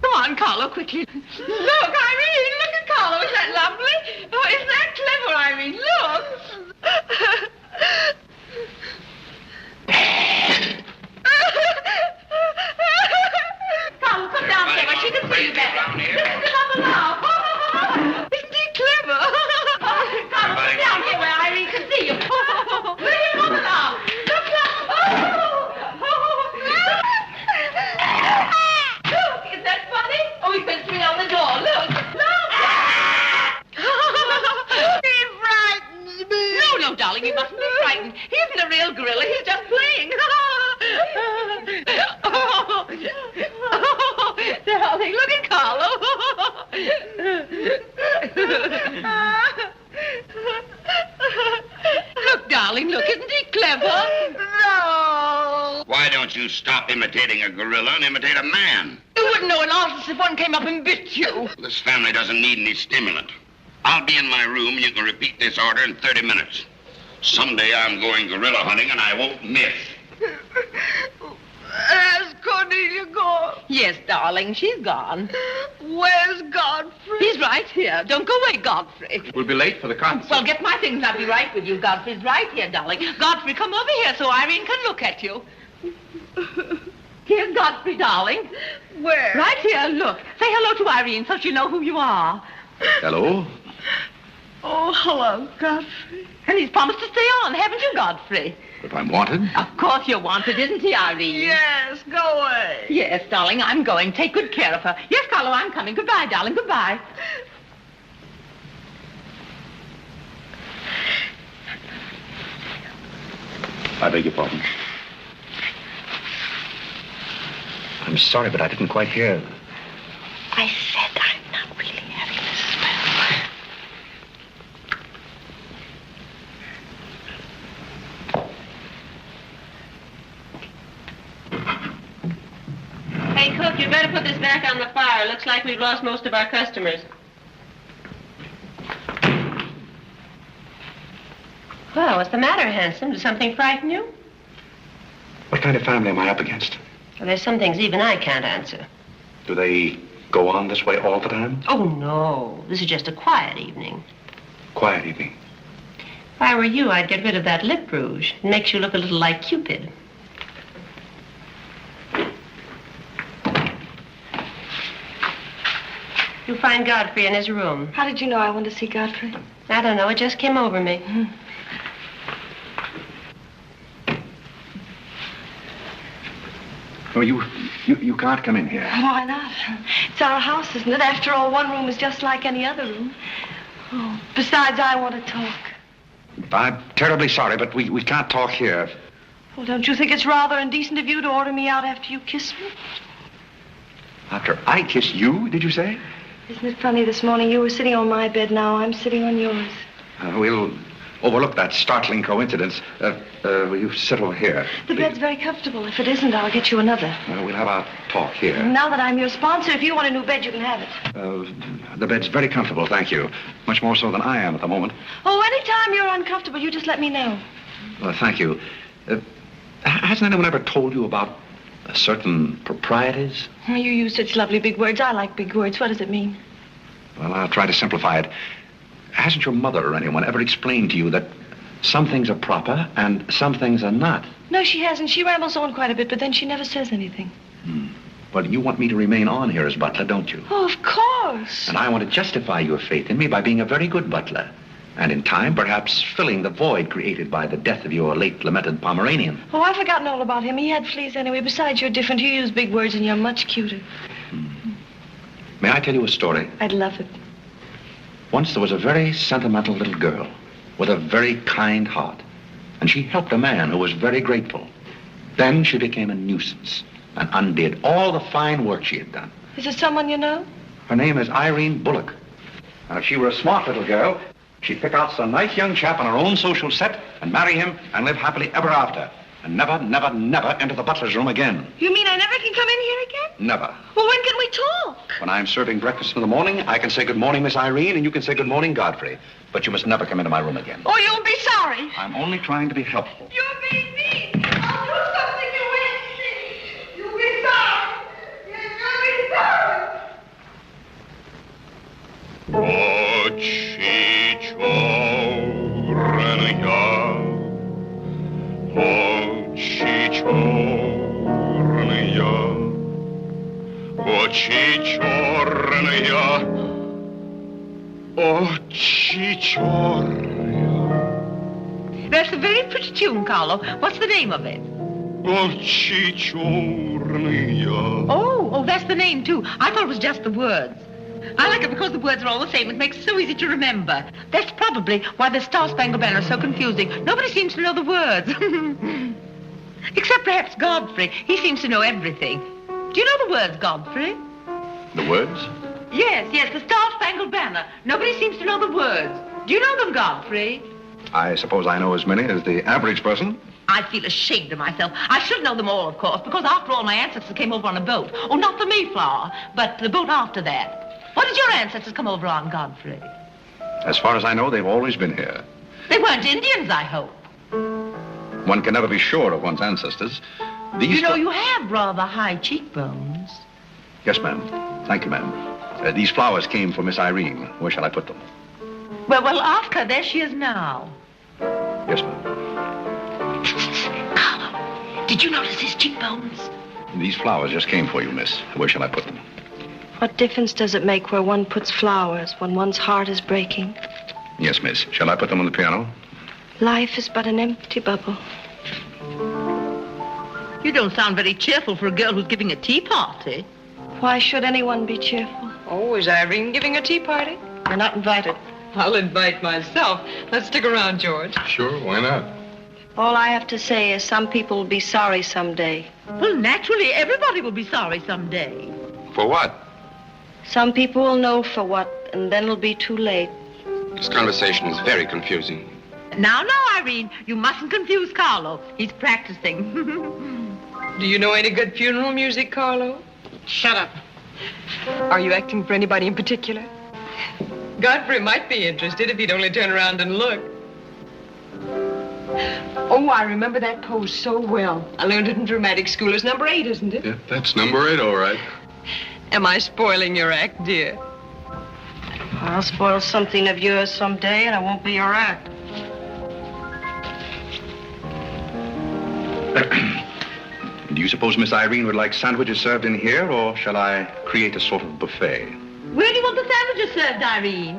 [SPEAKER 3] Come on, Carlo, quickly. Look, Irene, look at Carlo. Isn't that lovely? Oh, isn't that clever, Irene? Look. Carlo, come down, Cava. She can see you better. Listen to Mother now. Isn't he clever? Carlo, come down here where Irene can see you. Listen to Mother now. Look. Look, is that funny? Oh, he's been swinging on the door. Look.
[SPEAKER 4] He frightens me.
[SPEAKER 3] No, darling, you mustn't be frightened. He isn't a real gorilla. He's just playing. Darling, look at Carlo. Look, darling, look. Isn't he clever?
[SPEAKER 4] No.
[SPEAKER 6] Why don't you stop imitating a gorilla and imitate a man?
[SPEAKER 3] You wouldn't know an artist if one came up and bit you.
[SPEAKER 6] This family doesn't need any stimulant. I'll be in my room, and you can repeat this order in 30 minutes. Someday I'm going gorilla hunting, and I won't miss.
[SPEAKER 4] Has Cornelia gone?
[SPEAKER 3] Yes, darling, she's gone.
[SPEAKER 4] Where's Godfrey?
[SPEAKER 3] He's right here. Don't go away, Godfrey.
[SPEAKER 2] We'll be late for the concert.
[SPEAKER 3] Well, get my things and I'll be right with you. Godfrey's right here, darling. Godfrey, come over here so Irene can look at you. Here's Godfrey, darling.
[SPEAKER 4] Where?
[SPEAKER 3] Right here, look. Say hello to Irene so she'll know who you are.
[SPEAKER 2] Hello?
[SPEAKER 4] Oh, hello, Godfrey.
[SPEAKER 3] And he's promised to stay on, haven't you, Godfrey?
[SPEAKER 2] If I'm wanted?
[SPEAKER 3] Of course you're wanted, isn't he, Irene?
[SPEAKER 4] Yes, go away.
[SPEAKER 3] Yes, darling, I'm going. Take good care of her. Yes, Carlo, I'm coming. Goodbye, darling, goodbye.
[SPEAKER 2] I beg your pardon. I'm sorry, but I didn't quite hear.
[SPEAKER 11] I said I'm not really having a spell.
[SPEAKER 10] Hey, cook, you better put this back on the fire. Looks like we've lost most of our customers. Well, what's the matter, handsome? Did something frighten you?
[SPEAKER 2] What kind of family am I up against?
[SPEAKER 10] Well, there's some things even I can't answer.
[SPEAKER 2] Do they go on this way all the time?
[SPEAKER 10] Oh, no. This is just a quiet evening.
[SPEAKER 2] Quiet evening.
[SPEAKER 10] If I were you, I'd get rid of that lip rouge. It makes you look a little like Cupid. You'll find Godfrey in his room.
[SPEAKER 4] How did you know I wanted to see Godfrey?
[SPEAKER 10] I don't know. It just came over me.
[SPEAKER 2] Oh, you can't come in here.
[SPEAKER 4] Why not? It's our house, isn't it? After all, one room is just like any other room. Oh, besides, I want to talk.
[SPEAKER 2] I'm terribly sorry, but we can't talk here.
[SPEAKER 4] Well, don't you think it's rather indecent of you to order me out after you kiss me?
[SPEAKER 2] After I kiss you, did you say?
[SPEAKER 4] Isn't it funny, this morning you were sitting on my bed, now I'm sitting on yours.
[SPEAKER 2] We'll overlook that startling coincidence. Will you sit over here?
[SPEAKER 4] The bed's very comfortable. If it isn't, I'll get you another.
[SPEAKER 2] We'll have our talk here.
[SPEAKER 4] Now that I'm your sponsor, if you want a new bed, you can have it.
[SPEAKER 2] The bed's very comfortable, thank you. Much more so than I am at the moment.
[SPEAKER 4] Oh, anytime you're uncomfortable, you just let me know.
[SPEAKER 2] Well, thank you. Hasn't anyone ever told you about certain proprieties?
[SPEAKER 4] Oh, you use such lovely big words. I like big words. What does it mean?
[SPEAKER 2] Well, I'll try to simplify it. Hasn't your mother or anyone ever explained to you that some things are proper and some things are not?
[SPEAKER 4] No, she hasn't. She rambles on quite a bit, but then she never says anything.
[SPEAKER 2] Well, you want me to remain on here as butler, don't you?
[SPEAKER 4] Oh, of course.
[SPEAKER 2] And I want to justify your faith in me by being a very good butler. And in time, perhaps filling the void created by the death of your late lamented Pomeranian.
[SPEAKER 4] Oh, I've forgotten all about him. He had fleas anyway. Besides, you're different. You use big words and you're much cuter.
[SPEAKER 2] May I tell you a story?
[SPEAKER 4] I'd love it.
[SPEAKER 2] Once there was a very sentimental little girl with a very kind heart. And she helped a man who was very grateful. Then she became a nuisance and undid all the fine work she had done.
[SPEAKER 4] Is it someone you know?
[SPEAKER 2] Her name is Irene Bullock. And if she were a smart little girl, she'd pick out some nice young chap on her own social set and marry him and live happily ever after. And never, never, never enter the butler's room again.
[SPEAKER 4] You mean I never can come in here again?
[SPEAKER 2] Never.
[SPEAKER 4] Well, when can we talk?
[SPEAKER 2] When I'm serving breakfast in the morning, I can say good morning, Miss Irene, and you can say good morning, Godfrey. But you must never come into my room again.
[SPEAKER 4] Oh, you'll be sorry.
[SPEAKER 2] I'm only trying to be helpful.
[SPEAKER 3] You're being mean. I'll do something you won't see. You'll be sorry. You'll be sorry.
[SPEAKER 11] That's a very pretty tune, Carlo. What's the name of it? Oh, that's the name, too. I thought it was just the words. I like it because the words are all the same. It makes it so easy to remember. That's probably why the Star-Spangled Banner is so confusing. Nobody seems to know the words. Except perhaps Godfrey. He seems to know everything. Do you know the words, Godfrey?
[SPEAKER 2] The words?
[SPEAKER 11] Yes, the Star-Spangled Banner. Nobody seems to know the words. Do you know them, Godfrey?
[SPEAKER 2] I suppose I know as many as the average person.
[SPEAKER 11] I feel ashamed of myself. I should know them all, of course, because after all, my ancestors came over on a boat. Oh, not the Mayflower, but the boat after that. What did your ancestors come over on, Godfrey?
[SPEAKER 2] As far as I know, they've always been here.
[SPEAKER 11] They weren't Indians, I hope.
[SPEAKER 2] One can never be sure of one's ancestors.
[SPEAKER 11] You know, you have rather high cheekbones.
[SPEAKER 2] Yes, ma'am. Thank you, ma'am. These flowers came for Miss Irene. Where shall I put them?
[SPEAKER 11] Well, ask her. There she is now.
[SPEAKER 2] Yes, ma'am.
[SPEAKER 11] Carlo, did you notice his cheekbones?
[SPEAKER 2] These flowers just came for you, miss. Where shall I put them?
[SPEAKER 4] What difference does it make where one puts flowers when one's heart is breaking?
[SPEAKER 2] Yes, miss. Shall I put them on the piano?
[SPEAKER 4] Life is but an empty bubble.
[SPEAKER 11] You don't sound very cheerful for a girl who's giving a tea party.
[SPEAKER 4] Why should anyone be cheerful?
[SPEAKER 9] Oh, is Irene giving a tea party?
[SPEAKER 4] You're not invited.
[SPEAKER 9] I'll invite myself. Let's stick around, George.
[SPEAKER 1] Sure, why not?
[SPEAKER 4] All I have to say is some people will be sorry someday.
[SPEAKER 11] Well, naturally, everybody will be sorry someday.
[SPEAKER 1] For what?
[SPEAKER 4] Some people will know for what, and then it'll be too late.
[SPEAKER 1] This conversation is very confusing.
[SPEAKER 11] Now, Irene, you mustn't confuse Carlo. He's practicing.
[SPEAKER 9] Do you know any good funeral music, Carlo?
[SPEAKER 11] Shut up.
[SPEAKER 9] Are you acting for anybody in particular? Godfrey might be interested if he'd only turn around and look. Oh, I remember that pose so well. I learned it in dramatic school. It's number 8, isn't it?
[SPEAKER 1] Yeah, that's number 8, all right.
[SPEAKER 9] Am I spoiling your act, dear?
[SPEAKER 4] I'll spoil something of yours someday, and it won't be your act.
[SPEAKER 2] Do you suppose Miss Irene would like sandwiches served in here, or shall I create a sort of buffet?
[SPEAKER 11] Where do you want want the sandwiches served, Irene?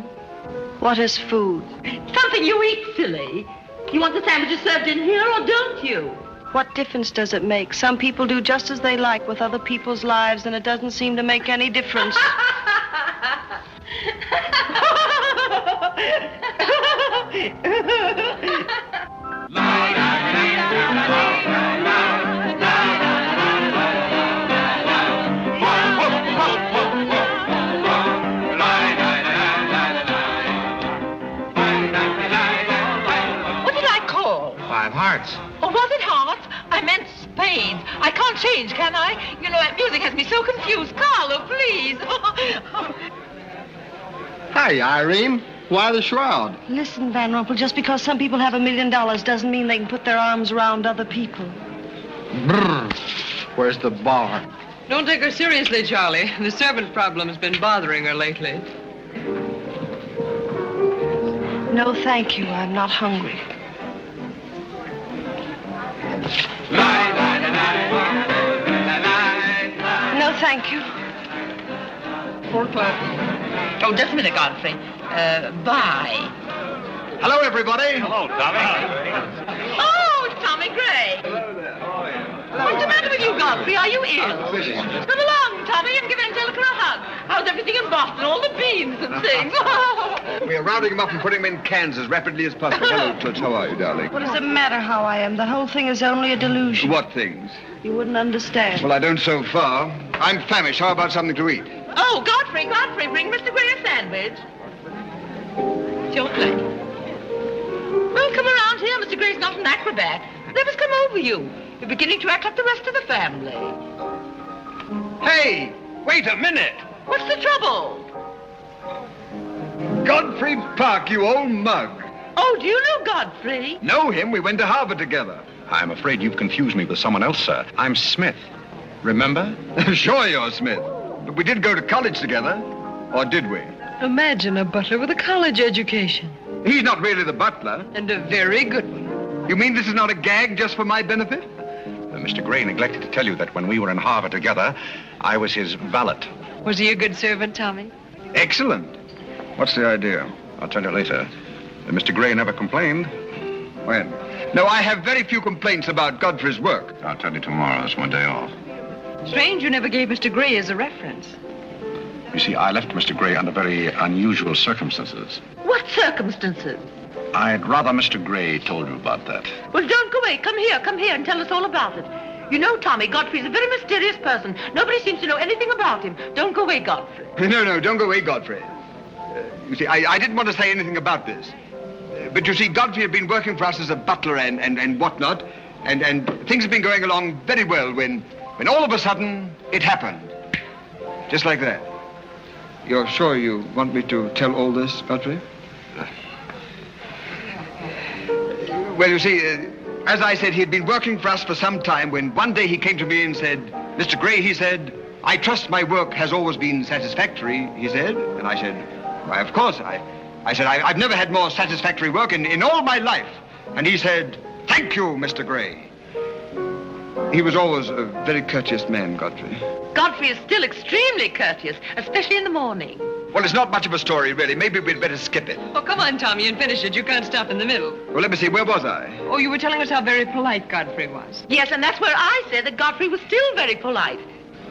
[SPEAKER 4] What is food?
[SPEAKER 11] Something you eat, silly. You want the sandwiches served in here or don't you?
[SPEAKER 4] What difference does it make? Some people do just as they like with other people's lives, and it doesn't seem to make any difference.
[SPEAKER 2] Hearts.
[SPEAKER 11] Oh, was it hearts? I meant spades. I can't change, can I? You know, that music has me so confused. Carlo, please.
[SPEAKER 14] Hi, Irene. Why the shroud?
[SPEAKER 4] Listen, Van Rumpel, just because some people have $1 million doesn't mean they can put their arms around other people.
[SPEAKER 14] Brr. Where's the bar?
[SPEAKER 9] Don't take her seriously, Charlie. The servant problem's been bothering her lately.
[SPEAKER 4] No, thank you. I'm not hungry. No, thank you.
[SPEAKER 9] 4 o'clock.
[SPEAKER 11] Oh, just a minute, Godfrey. Bye.
[SPEAKER 14] Hello, everybody.
[SPEAKER 5] Hello, Tommy.
[SPEAKER 11] Oh, it's Tommy Gray. What's the matter with you, Godfrey? Are you ill? Come along, Tommy, and give Angelica a hug. How's everything in Boston? All the beans and things.
[SPEAKER 14] We are rounding them up and putting them in cans as rapidly as possible. Hello, Toots. How are you, darling?
[SPEAKER 4] What does it matter how I am? The whole thing is only a delusion.
[SPEAKER 14] What things?
[SPEAKER 4] You wouldn't understand.
[SPEAKER 14] Well, I don't so far. I'm famished. How about something to eat?
[SPEAKER 11] Oh, Godfrey, bring Mr. Gray a sandwich. It's your plate. Well, come around here. Mr. Gray's not an acrobat. Let us come over you. You're beginning to act like the rest of the family.
[SPEAKER 14] Hey, wait a minute.
[SPEAKER 11] What's the trouble?
[SPEAKER 14] Godfrey Park, you old mug.
[SPEAKER 11] Oh, do you know Godfrey?
[SPEAKER 14] Know him? We went to Harvard together.
[SPEAKER 2] I'm afraid you've confused me with someone else, sir. I'm Smith. Remember?
[SPEAKER 14] Sure you're Smith. But we did go to college together. Or did we?
[SPEAKER 9] Imagine a butler with a college education.
[SPEAKER 14] He's not really the butler.
[SPEAKER 9] And a very good one.
[SPEAKER 14] You mean this is not a gag just for my benefit?
[SPEAKER 2] Mr. Gray neglected to tell you that when we were in Harvard together, I was his valet.
[SPEAKER 9] Was he a good servant, Tommy?
[SPEAKER 14] Excellent. What's the idea?
[SPEAKER 2] I'll tell you later. Mr. Gray never complained.
[SPEAKER 14] When? No, I have very few complaints about Godfrey's work.
[SPEAKER 2] I'll tell you tomorrow. It's my day off.
[SPEAKER 9] Strange you never gave Mr. Gray as a reference.
[SPEAKER 2] You see, I left Mr. Gray under very unusual circumstances.
[SPEAKER 11] What circumstances?
[SPEAKER 2] I'd rather Mr. Gray told you about that.
[SPEAKER 11] Well, don't go away. Come here and tell us all about it. You know, Tommy, Godfrey's a very mysterious person. Nobody seems to know anything about him. Don't go away, Godfrey.
[SPEAKER 14] No, don't go away, Godfrey. You see, I didn't want to say anything about this. But you see, Godfrey had been working for us as a butler and whatnot, and things have been going along very well when all of a sudden it happened. Just like that. You're sure you want me to tell all this, Godfrey? Well, you see, as I said, he'd been working for us for some time when one day he came to me and said, Mr. Gray, he said, I trust my work has always been satisfactory, he said. And I said, why, of course. I said, I've never had more satisfactory work in all my life. And he said, thank you, Mr. Gray. He was always a very courteous man, Godfrey.
[SPEAKER 11] Godfrey is still extremely courteous, especially in the morning.
[SPEAKER 14] Well, it's not much of a story, really. Maybe we'd better skip it.
[SPEAKER 9] Oh, come on, Tommy, and finish it. You can't stop in the middle.
[SPEAKER 14] Well, let me see. Where was I?
[SPEAKER 9] Oh, you were telling us how very polite Godfrey was.
[SPEAKER 11] Yes, and that's where I said that Godfrey was still very polite.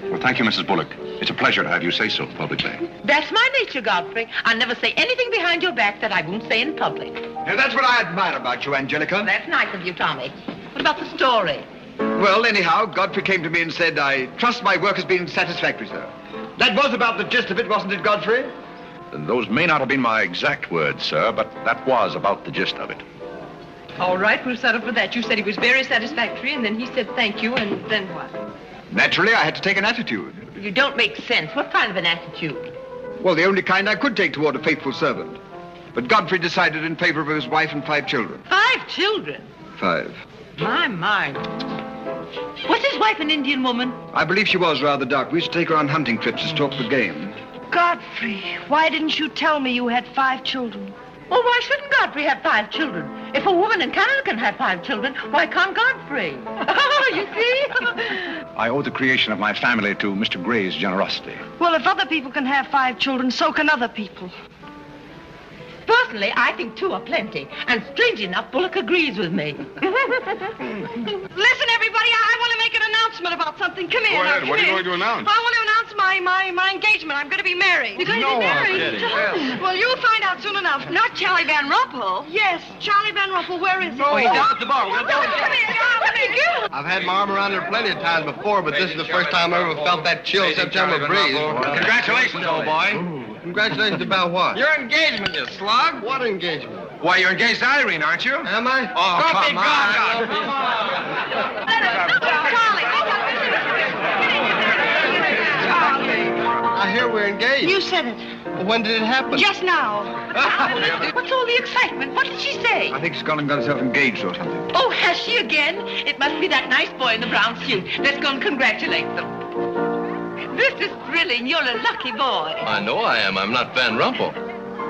[SPEAKER 2] Well, thank you, Mrs. Bullock. It's a pleasure to have you say so publicly.
[SPEAKER 11] That's my nature, Godfrey. I never say anything behind your back that I won't say in public.
[SPEAKER 14] Now, that's what I admire about you, Angelica.
[SPEAKER 11] That's nice of you, Tommy. What about the story?
[SPEAKER 14] Well, anyhow, Godfrey came to me and said, I trust my work has been satisfactory, sir. That was about the gist of it, wasn't it, Godfrey?
[SPEAKER 2] Those may not have been my exact words, sir, but that was about the gist of it.
[SPEAKER 9] All right, we'll settle for that. You said he was very satisfactory, and then he said thank you, and then what?
[SPEAKER 14] Naturally, I had to take an attitude.
[SPEAKER 11] You don't make sense. What kind of an attitude?
[SPEAKER 14] Well, the only kind I could take toward a faithful servant. But Godfrey decided in favor of his wife and 5 children.
[SPEAKER 11] 5 children?
[SPEAKER 14] 5.
[SPEAKER 11] My. Was his wife an Indian woman?
[SPEAKER 14] I believe she was rather dark. We used to take her on hunting trips to stalk the game.
[SPEAKER 4] Godfrey, why didn't you tell me you had 5 children?
[SPEAKER 11] Well, why shouldn't Godfrey have 5 children? If a woman in Canada can have 5 children, why can't Godfrey? You see?
[SPEAKER 2] I owe the creation of my family to Mr. Gray's generosity.
[SPEAKER 4] Well, if other people can have 5 children, so can other people.
[SPEAKER 11] Personally, I think 2 are plenty. And strangely enough, Bullock agrees with me.
[SPEAKER 4] Listen, everybody, I want to make an announcement about something. Come here.
[SPEAKER 15] Go ahead.
[SPEAKER 4] Now,
[SPEAKER 15] What are you
[SPEAKER 4] come
[SPEAKER 15] going to announce?
[SPEAKER 4] I want to announce my engagement. I'm going to be married. You're going to be married? Well, you'll find out soon enough.
[SPEAKER 3] Not Charlie Van Rumpel.
[SPEAKER 4] Yes, Charlie Van Rumpel. Where is he?
[SPEAKER 15] Oh, he's down at the bar. We'll go.
[SPEAKER 4] Come here. Let me go.
[SPEAKER 16] I've had my arm around there plenty of times before, but this is the first time I ever felt that chill September breeze.
[SPEAKER 15] Congratulations, old boy.
[SPEAKER 16] Congratulations about what?
[SPEAKER 15] Your engagement, you slug.
[SPEAKER 16] What engagement?
[SPEAKER 15] Why, you're engaged to Irene, aren't you?
[SPEAKER 16] Am I?
[SPEAKER 15] Oh, come on.
[SPEAKER 16] I hear we're engaged.
[SPEAKER 4] You said it.
[SPEAKER 16] Well, when did it happen?
[SPEAKER 4] Just now.
[SPEAKER 11] What's all the excitement? What did she say?
[SPEAKER 14] I think she's gone and got herself engaged or something.
[SPEAKER 11] Oh, has she again? It must be that nice boy in the brown suit. Let's go and congratulate them. This is thrilling. You're a lucky boy.
[SPEAKER 7] I know I am. I'm not Van Rumpel.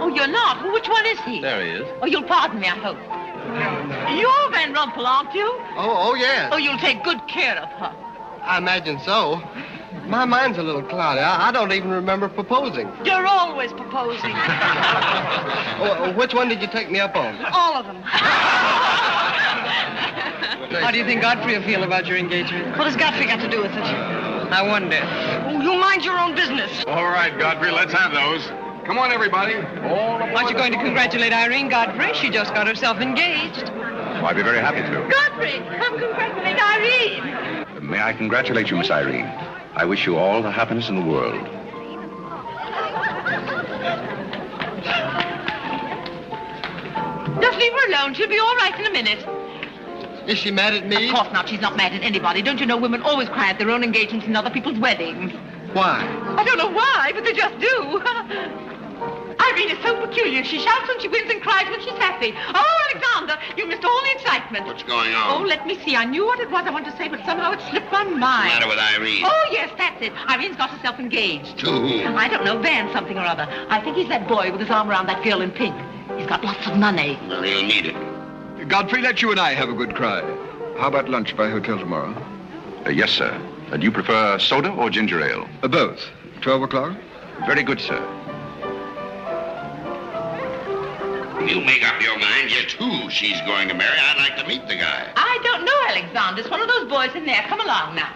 [SPEAKER 11] Oh, you're not? Well, which one is he?
[SPEAKER 7] There he is.
[SPEAKER 11] Oh, you'll pardon me, I hope. You're Van Rumpel, aren't you?
[SPEAKER 16] Oh, yes.
[SPEAKER 11] Oh, you'll take good care of her.
[SPEAKER 16] I imagine so. My mind's a little cloudy. I don't even remember proposing.
[SPEAKER 4] You're always proposing.
[SPEAKER 16] Which one did you take me up on?
[SPEAKER 4] All of them.
[SPEAKER 17] How do you think Godfrey will feel about your engagement?
[SPEAKER 4] What has Godfrey got to do with it?
[SPEAKER 17] I wonder.
[SPEAKER 4] Oh, you mind your oon business.
[SPEAKER 15] All right, Godfrey, let's have those. Come on, everybody.
[SPEAKER 17] Aren't you going to congratulate Irene, Godfrey? She just got herself engaged.
[SPEAKER 2] Oh, I'd be very happy to.
[SPEAKER 11] Godfrey, come congratulate Irene.
[SPEAKER 2] May I congratulate you, Miss Irene? I wish you all the happiness in the world.
[SPEAKER 11] Just leave her alone. She'll be all right in a minute.
[SPEAKER 16] Is she mad at me?
[SPEAKER 11] Of course not. She's not mad at anybody. Don't you know women always cry at their own engagements and other people's weddings?
[SPEAKER 16] Why?
[SPEAKER 11] I don't know why, but they just do. Irene is so peculiar. She shouts when she wins and cries when she's happy. Oh, Alexander, you missed all the excitement.
[SPEAKER 6] What's going on?
[SPEAKER 11] Oh, let me see. I knew what it was I wanted to say, but somehow it slipped my mind.
[SPEAKER 6] What's the matter with Irene?
[SPEAKER 11] Oh, yes, that's it. Irene's got herself engaged.
[SPEAKER 6] To whom?
[SPEAKER 11] I don't know, Van something or other. I think he's that boy with his arm around that girl in pink. He's got lots of money.
[SPEAKER 6] Well, he'll need it.
[SPEAKER 14] Godfrey, let you and I have a good cry. How about lunch by hotel tomorrow?
[SPEAKER 2] Yes, sir. Do you prefer soda or ginger ale?
[SPEAKER 14] Both. 12 o'clock?
[SPEAKER 2] Very good, sir.
[SPEAKER 6] You make up your mind just who she's going to marry. I'd like to meet the guy.
[SPEAKER 11] I don't know, Alexander. It's one of those boys in there. Come along now.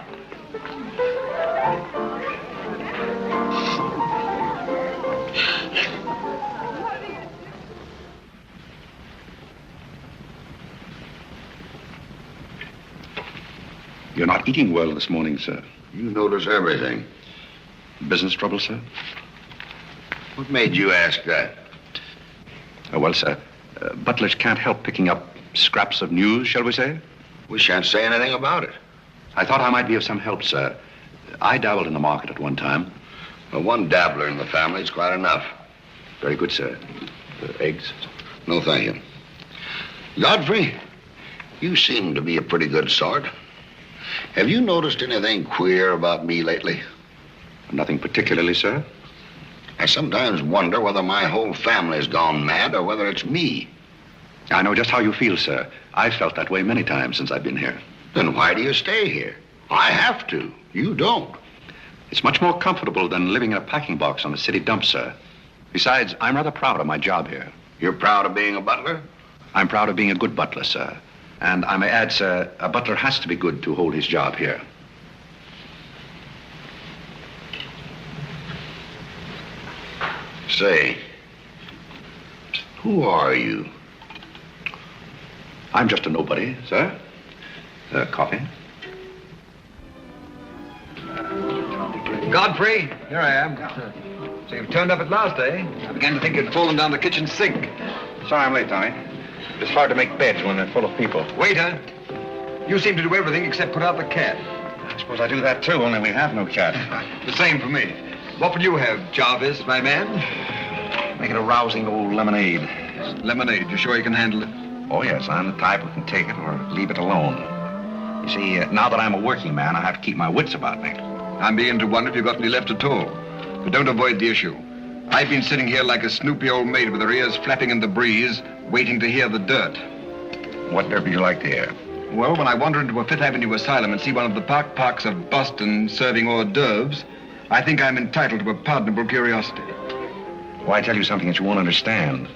[SPEAKER 2] You're not eating well this morning, sir.
[SPEAKER 6] You notice everything.
[SPEAKER 2] Business trouble, sir?
[SPEAKER 6] What made you ask that?
[SPEAKER 2] Well, sir, butlers can't help picking up scraps of news, shall we say?
[SPEAKER 6] We shan't say anything about it.
[SPEAKER 2] I thought I might be of some help, sir. I dabbled in the market at one time.
[SPEAKER 6] Well, one dabbler in the family is quite enough.
[SPEAKER 2] Very good, sir. Eggs?
[SPEAKER 6] No, thank you. Godfrey, you seem to be a pretty good sort. Have you noticed anything queer about me lately?
[SPEAKER 2] Nothing particularly, sir.
[SPEAKER 6] I sometimes wonder whether my whole family's gone mad or whether it's me.
[SPEAKER 2] I know just how you feel, sir. I've felt that way many times since I've been here.
[SPEAKER 6] Then why do you stay here? I have to. You don't.
[SPEAKER 2] It's much more comfortable than living in a packing box on a city dump, sir. Besides, I'm rather proud of my job here.
[SPEAKER 6] You're proud of being a butler?
[SPEAKER 2] I'm proud of being a good butler, sir. And I may add, sir, a butler has to be good to hold his job here.
[SPEAKER 6] Say, who are you?
[SPEAKER 2] I'm just a nobody, sir. Coffee?
[SPEAKER 14] Godfrey, here I am. So you've turned up at last, eh? I began to think you'd fallen down the kitchen sink.
[SPEAKER 2] Sorry I'm late, Tommy. It's hard to make beds when they're full of people.
[SPEAKER 14] Waiter, you seem to do everything except put out the cat.
[SPEAKER 2] I suppose I do that, too, only we have no cat.
[SPEAKER 14] The same for me. What would you have, Jarvis, my man?
[SPEAKER 2] Make it a rousing old lemonade.
[SPEAKER 14] Lemonade, you sure you can handle it?
[SPEAKER 2] Oh, yes, I'm the type who can take it or leave it alone. You see, now that I'm a working man, I have to keep my wits about me.
[SPEAKER 14] I'm beginning to wonder if you've got any left at all. But don't avoid the issue. I've been sitting here like a snoopy old maid with her ears flapping in the breeze, waiting to hear the dirt.
[SPEAKER 2] What dirt would you like to hear?
[SPEAKER 14] Well, when I wander into a Fifth Avenue asylum and see one of the parks of Boston serving hors d'oeuvres, I think I'm entitled to a pardonable curiosity.
[SPEAKER 2] Well, I tell you something that you won't understand.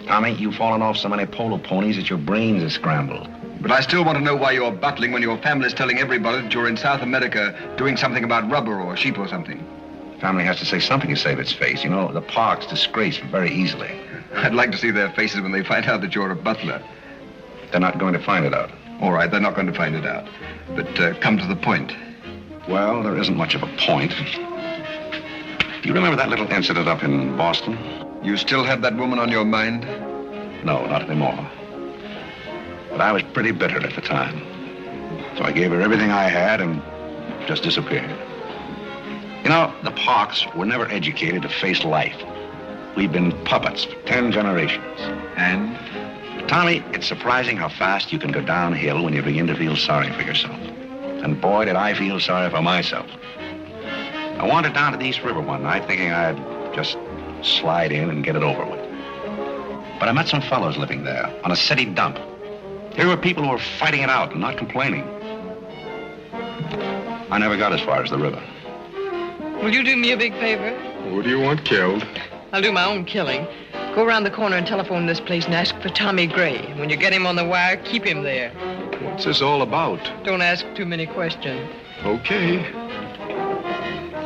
[SPEAKER 2] Tommy, you've fallen off so many polo ponies that your brains are scrambled.
[SPEAKER 14] But I still want to know why you're butling when your family's telling everybody that you're in South America doing something about rubber or sheep or something.
[SPEAKER 2] Family has to say something to save its face. You know, the park's disgraced very easily.
[SPEAKER 14] I'd like to see their faces when they find out that you're a butler.
[SPEAKER 2] They're not going to find it out.
[SPEAKER 14] All right, they're not going to find it out. But come to the point.
[SPEAKER 2] Well, there isn't much of a point. Do you remember that little incident up in Boston?
[SPEAKER 14] You still have that woman on your mind?
[SPEAKER 2] No, not anymore. But I was pretty bitter at the time. So I gave her everything I had and just disappeared. You know, the Parks were never educated to face life. We've been puppets for 10 generations.
[SPEAKER 14] And?
[SPEAKER 2] Tommy, it's surprising how fast you can go downhill when you begin to feel sorry for yourself. And boy, did I feel sorry for myself. I wandered down to the East River one night thinking I'd just slide in and get it over with. But I met some fellows living there on a city dump. Here were people who were fighting it out and not complaining. I never got as far as the river.
[SPEAKER 17] Will you do me a big favor?
[SPEAKER 1] Who do you want killed?
[SPEAKER 17] I'll do my own killing. Go around the corner and telephone this place and ask for Tommy Gray. When you get him on the wire, keep him there.
[SPEAKER 1] What's this all about?
[SPEAKER 17] Don't ask too many questions.
[SPEAKER 1] Okay.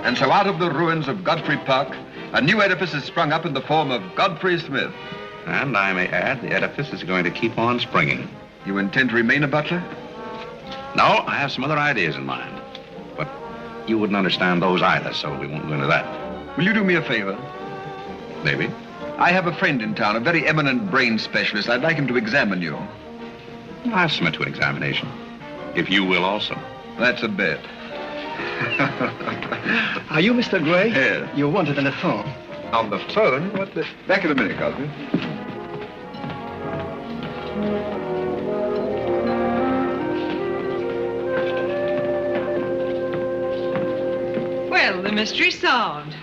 [SPEAKER 14] And so out of the ruins of Godfrey Park, a new edifice has sprung up in the form of Godfrey Smith.
[SPEAKER 2] And I may add, the edifice is going to keep on springing.
[SPEAKER 14] You intend to remain a butler?
[SPEAKER 2] No, I have some other ideas in mind. But you wouldn't understand those either, so we won't go into that.
[SPEAKER 14] Will you do me a favor?
[SPEAKER 2] Maybe.
[SPEAKER 14] I have a friend in town, a very eminent brain specialist. I'd like him to examine you.
[SPEAKER 2] I'll submit to an examination. If you will also.
[SPEAKER 14] That's a bet.
[SPEAKER 16] Are you Mr. Gray?
[SPEAKER 14] Yes.
[SPEAKER 16] You're wanted on the phone.
[SPEAKER 14] On the phone? What the... Back in a minute, Godfrey.
[SPEAKER 17] Well, the mystery's solved.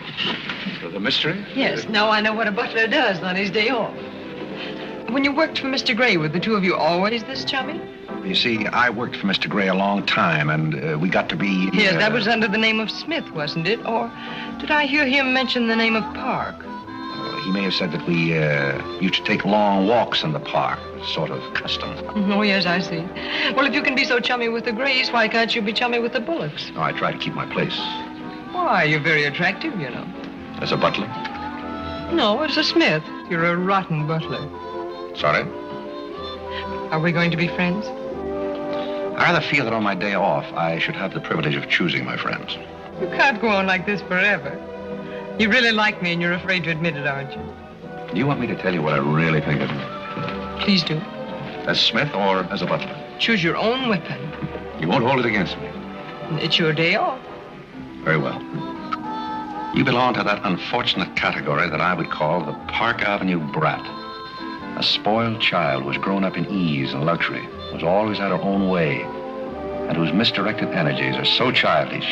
[SPEAKER 2] The mystery?
[SPEAKER 17] Yes, now I know what a butler does on his day off. When you worked for Mr. Gray, were the two of you always this chummy?
[SPEAKER 2] You see, I worked for Mr. Gray a long time, and we got to be...
[SPEAKER 17] Yes, that was under the name of Smith, wasn't it? Or did I hear him mention the name of Park?
[SPEAKER 2] He may have said that we used to take long walks in the park, sort of custom.
[SPEAKER 17] Oh, yes, I see. Well, if you can be so chummy with the Grays, why can't you be chummy with the Bullocks?
[SPEAKER 2] Oh, I try to keep my place.
[SPEAKER 17] Why, you're very attractive, you know.
[SPEAKER 2] As a butler?
[SPEAKER 17] No, as a Smith. You're a rotten butler.
[SPEAKER 2] Sorry?
[SPEAKER 17] Are we going to be friends?
[SPEAKER 2] I rather feel that on my day off, I should have the privilege of choosing my friends.
[SPEAKER 17] You can't go on like this forever. You really like me and you're afraid to admit it, aren't you?
[SPEAKER 2] Do you want me to tell you what I really think of you?
[SPEAKER 17] Please do.
[SPEAKER 2] As Smith or as a butler?
[SPEAKER 17] Choose your own weapon.
[SPEAKER 2] You won't hold it against me.
[SPEAKER 17] It's your day off.
[SPEAKER 2] Very well. You belong to that unfortunate category that I would call the Park Avenue brat. A spoiled child who has grown up in ease and luxury, who's always had her own way, and whose misdirected energies are so childish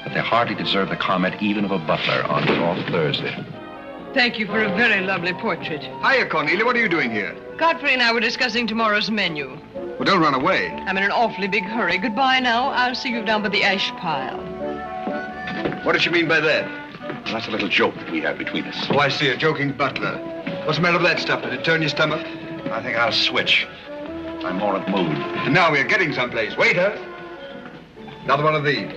[SPEAKER 2] that they hardly deserve the comment even of a butler on his off Thursday.
[SPEAKER 17] Thank you for a very lovely portrait.
[SPEAKER 14] Hiya, Cornelia. What are you doing here?
[SPEAKER 17] Godfrey and I were discussing tomorrow's menu.
[SPEAKER 14] Well, don't run away.
[SPEAKER 17] I'm in an awfully big hurry. Goodbye now. I'll see you down by the ash pile.
[SPEAKER 14] What did she mean by that?
[SPEAKER 2] Well, that's a little joke that we have between us.
[SPEAKER 14] Oh, I see. A joking butler. What's the matter with that stuff? Did it turn your stomach?
[SPEAKER 2] I think I'll switch. I'm more at mood.
[SPEAKER 14] And now we're getting someplace. Waiter! Another one of these.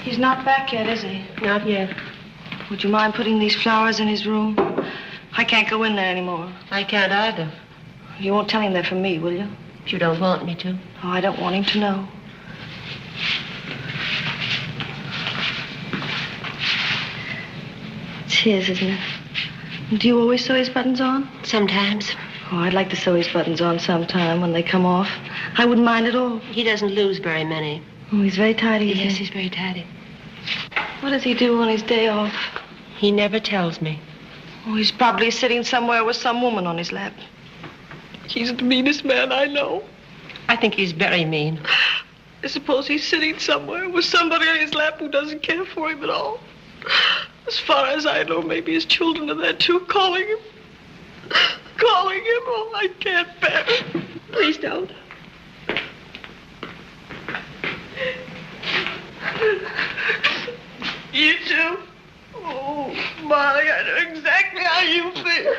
[SPEAKER 4] He's not back yet, is he?
[SPEAKER 10] Not yet.
[SPEAKER 4] Would you mind putting these flowers in his room? I can't go in there anymore.
[SPEAKER 10] I can't either.
[SPEAKER 4] You won't tell him they're from me, will you?
[SPEAKER 10] If you don't want me to.
[SPEAKER 4] Oh, I don't want him to know. It's his, isn't it? Do you always sew his buttons on?
[SPEAKER 10] Sometimes.
[SPEAKER 4] Oh, I'd like to sew his buttons on sometime when they come off. I wouldn't mind at all.
[SPEAKER 10] He doesn't lose very many.
[SPEAKER 4] Oh, he's very tidy, isn't he?
[SPEAKER 10] Yes, he's very tidy.
[SPEAKER 4] What does he do on his day off?
[SPEAKER 10] He never tells me.
[SPEAKER 4] Oh, he's probably sitting somewhere with some woman on his lap.
[SPEAKER 17] He's the meanest man I know.
[SPEAKER 10] I think he's very mean.
[SPEAKER 17] I suppose he's sitting somewhere with somebody on his lap who doesn't care for him at all. As far as I know, maybe his children are there too, calling him. Calling him. Oh, I can't bear it. Please don't. You too? Oh, Molly, I know exactly how you feel.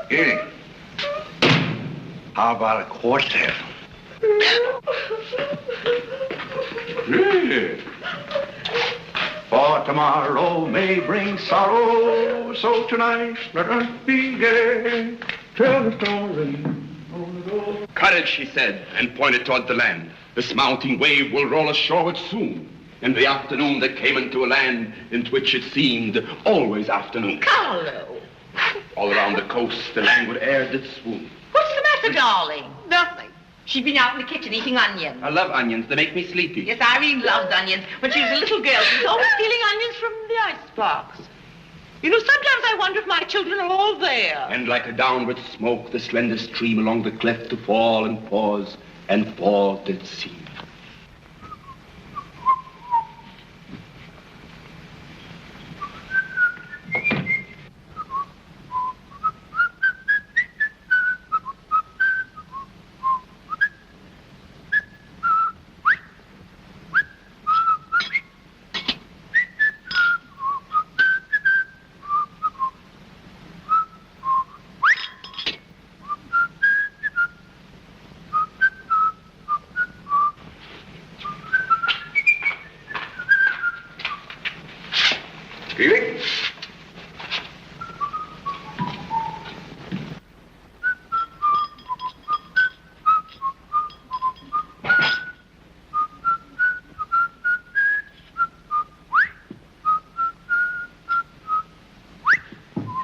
[SPEAKER 2] Eugene, how about a quartet? Yeah. For tomorrow may bring sorrow, so tonight let us be gay. Tell the story.
[SPEAKER 18] Courage, she said, and pointed toward the land. This mounting wave will roll us shoreward soon. In the afternoon they came into a land in which it seemed always afternoon.
[SPEAKER 11] Carlo!
[SPEAKER 18] All around the coast the languid air did swoon.
[SPEAKER 11] What's the matter, darling? Nothing. She's been out in the kitchen eating onions.
[SPEAKER 18] I love onions. They make me sleepy.
[SPEAKER 11] Yes, Irene loves onions. When she was a little girl, she was always stealing onions from the icebox. You know, sometimes I wonder if my children are all there.
[SPEAKER 18] And like a downward smoke, the slender stream along the cleft to fall and pause, and fall did seem.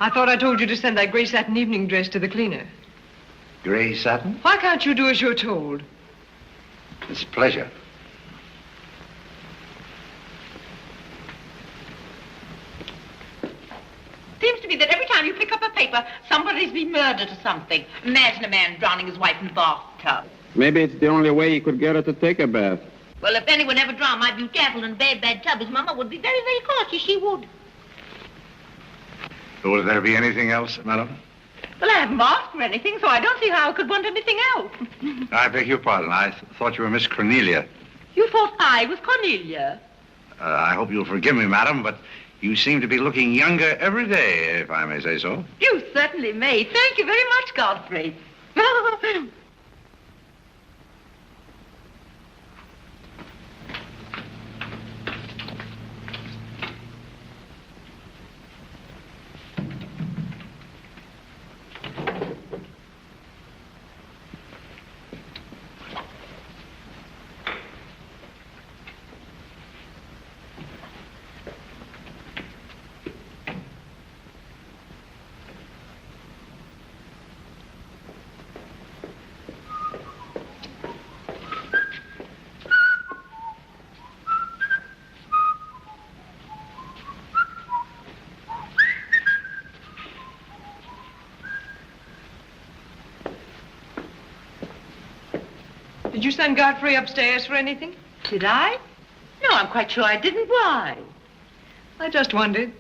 [SPEAKER 17] I thought I told you to send that gray satin evening dress to the cleaner.
[SPEAKER 2] Gray satin?
[SPEAKER 17] Why can't you do as you're told?
[SPEAKER 2] It's a pleasure.
[SPEAKER 11] Seems to me that every time you pick up a paper, somebody's been murdered or something. Imagine a man drowning his wife in a bathtub.
[SPEAKER 1] Maybe it's the only way he could get her to take a bath.
[SPEAKER 11] Well, if anyone ever drowned, I'd be careful in a bad tub. His mama would be very, very cautious. She would.
[SPEAKER 2] Will there be anything else, madam?
[SPEAKER 11] Well, I haven't asked for anything, so I don't see how I could want anything else.
[SPEAKER 2] I beg your pardon. I thought you were Miss Cornelia.
[SPEAKER 11] You thought I was Cornelia?
[SPEAKER 2] I hope you'll forgive me, madam, but you seem to be looking younger every day, if I may say so.
[SPEAKER 11] You certainly may. Thank you very much, Godfrey.
[SPEAKER 17] Did you send Godfrey upstairs for anything?
[SPEAKER 11] Did I? No, I'm quite sure I didn't. Why?
[SPEAKER 17] I just wondered.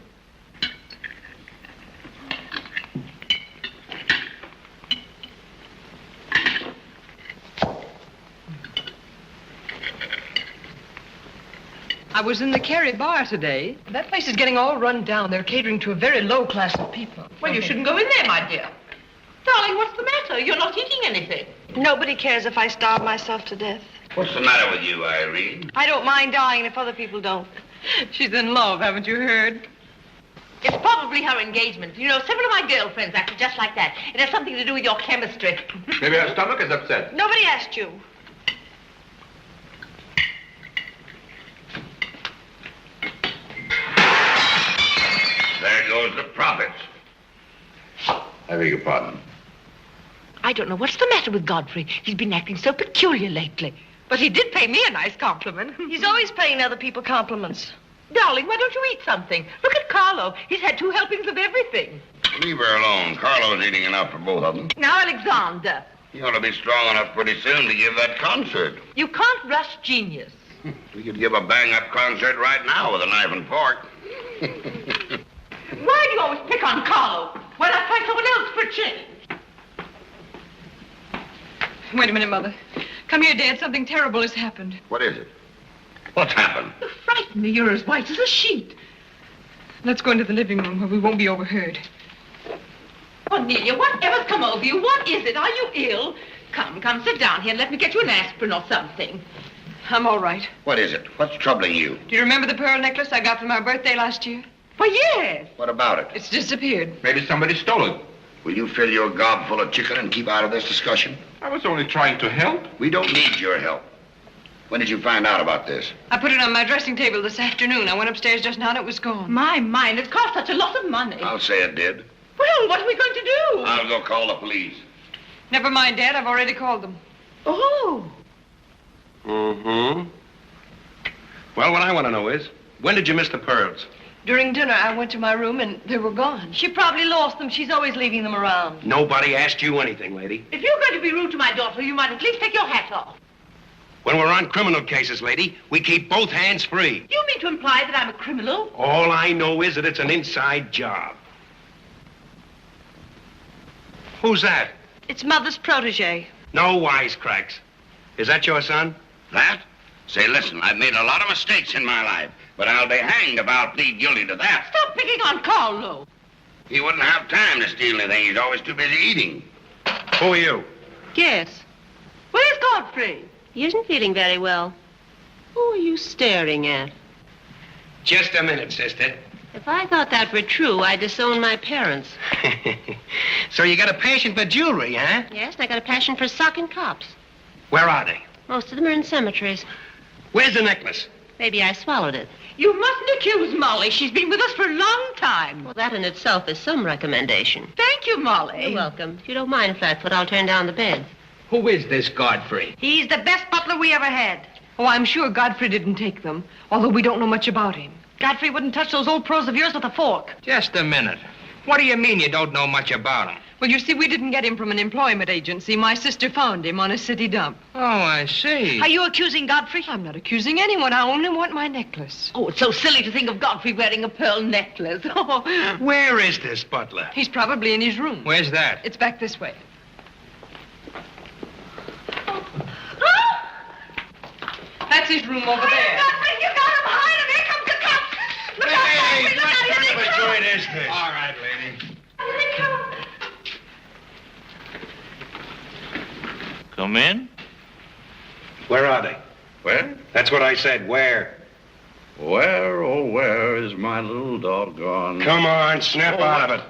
[SPEAKER 17] I was in the Carey bar today. That place is getting all run down. They're catering to a very low class of people.
[SPEAKER 11] Well, you shouldn't go in there, my dear. Darling, what's the matter? You're not eating anything.
[SPEAKER 4] Nobody cares if I starve myself to death.
[SPEAKER 6] What's the matter with you, Irene?
[SPEAKER 4] I don't mind dying if other people don't.
[SPEAKER 17] She's in love, haven't you heard?
[SPEAKER 11] It's probably her engagement. You know, several of my girlfriends acted just like that. It has something to do with your chemistry.
[SPEAKER 15] Maybe her stomach is upset.
[SPEAKER 4] Nobody asked you.
[SPEAKER 6] There goes the profits.
[SPEAKER 2] I beg your pardon.
[SPEAKER 11] I don't know what's the matter with Godfrey. He's been acting so peculiar lately. But he did pay me a nice compliment.
[SPEAKER 4] He's always paying other people compliments.
[SPEAKER 11] Darling, why don't you eat something? Look at Carlo. He's had 2 helpings of everything.
[SPEAKER 6] Leave her alone. Carlo's eating enough for both of them.
[SPEAKER 11] Now, Alexander,
[SPEAKER 6] You ought to be strong enough pretty soon to give that concert.
[SPEAKER 11] you can't rush genius.
[SPEAKER 6] We could give a bang-up concert right now with a knife and fork.
[SPEAKER 11] Why do you always pick on Carlo? Why not find someone else for a change?
[SPEAKER 9] Wait a minute, Mother. Come here, Dad. Something terrible has happened.
[SPEAKER 6] What is it? What's happened?
[SPEAKER 11] You frighten me. You're as white as a sheet.
[SPEAKER 9] Let's go into the living room where we won't be overheard.
[SPEAKER 11] Cornelia, whatever's come over you? What is it? Are you ill? Come, sit down here and let me get you an aspirin or something.
[SPEAKER 9] I'm all right.
[SPEAKER 6] What is it? What's troubling you?
[SPEAKER 9] Do you remember the pearl necklace I got for my birthday last year?
[SPEAKER 11] Why, yes.
[SPEAKER 6] What about it?
[SPEAKER 9] It's disappeared.
[SPEAKER 6] Maybe somebody stole it. Will you fill your gob full of chicken and keep out of this discussion?
[SPEAKER 18] I was only trying to help.
[SPEAKER 6] We don't need your help. When did you find out about this?
[SPEAKER 9] I put it on my dressing table this afternoon. I went upstairs just now and it was gone.
[SPEAKER 11] My mind, it cost such a lot of money.
[SPEAKER 6] I'll say it did.
[SPEAKER 11] Well, what are we going to do?
[SPEAKER 6] I'll go call the police.
[SPEAKER 9] Never mind, Dad. I've already called them.
[SPEAKER 11] Oh.
[SPEAKER 12] Mm-hmm. Well, what I want to know is, when did you miss the pearls?
[SPEAKER 4] During dinner, I went to my room and they were gone. She probably lost them. She's always leaving them around.
[SPEAKER 12] Nobody asked you anything, lady.
[SPEAKER 11] If you're going to be rude to my daughter, you might at least take your hat off.
[SPEAKER 12] When we're on criminal cases, lady, we keep both hands free.
[SPEAKER 11] You mean to imply that I'm a criminal?
[SPEAKER 12] All I know is that it's an inside job. Who's that?
[SPEAKER 4] It's Mother's protege.
[SPEAKER 12] No wisecracks. Is that your son?
[SPEAKER 6] That? Say, listen, I've made a lot of mistakes in my life, but I'll be hanged if I'll plead guilty to that.
[SPEAKER 11] Stop picking on Carlo.
[SPEAKER 6] He wouldn't have time to steal anything. He's always too busy eating.
[SPEAKER 12] Who are you?
[SPEAKER 11] Yes. Where's Godfrey?
[SPEAKER 10] He isn't feeling very well. Who are you staring at?
[SPEAKER 12] Just a minute, sister.
[SPEAKER 10] If I thought that were true, I'd disown my parents.
[SPEAKER 12] So you got a passion for jewelry, huh?
[SPEAKER 10] Yes, and I got a passion for socking cops.
[SPEAKER 12] Where are they?
[SPEAKER 10] Most of them are in cemeteries.
[SPEAKER 12] Where's the necklace?
[SPEAKER 10] Maybe I swallowed it.
[SPEAKER 11] You mustn't accuse Molly. She's been with us for a long time.
[SPEAKER 10] Well, that in itself is some recommendation.
[SPEAKER 11] Thank you, Molly.
[SPEAKER 10] You're welcome. If you don't mind, Flatfoot, I'll turn down the bed.
[SPEAKER 12] Who is this Godfrey?
[SPEAKER 4] He's the best butler we ever had.
[SPEAKER 9] Oh, I'm sure Godfrey didn't take them, although we don't know much about him.
[SPEAKER 4] Godfrey wouldn't touch those old pearls of yours with a fork.
[SPEAKER 12] Just a minute. What do you mean you don't know much about him?
[SPEAKER 9] Well, you see, we didn't get him from an employment agency. My sister found him on a city dump.
[SPEAKER 12] Oh, I see.
[SPEAKER 4] Are you accusing Godfrey?
[SPEAKER 9] I'm not accusing anyone. I only want my necklace.
[SPEAKER 11] Oh, it's so silly to think of Godfrey wearing a pearl necklace. Oh.
[SPEAKER 12] Where is this butler?
[SPEAKER 9] He's probably in his room.
[SPEAKER 12] Where's that?
[SPEAKER 9] It's back this way. That's his room over there.
[SPEAKER 11] Godfrey, you got him. Hide him. Here comes the cops. Look out, Godfrey. Look out. Here they come.
[SPEAKER 12] joint is this? All right, lady.
[SPEAKER 11] Here they come.
[SPEAKER 7] Come in.
[SPEAKER 12] Where are they?
[SPEAKER 18] Where?
[SPEAKER 12] That's what I said. Where?
[SPEAKER 18] Where, oh, where is my little doggone...
[SPEAKER 12] Come on, snap out of it.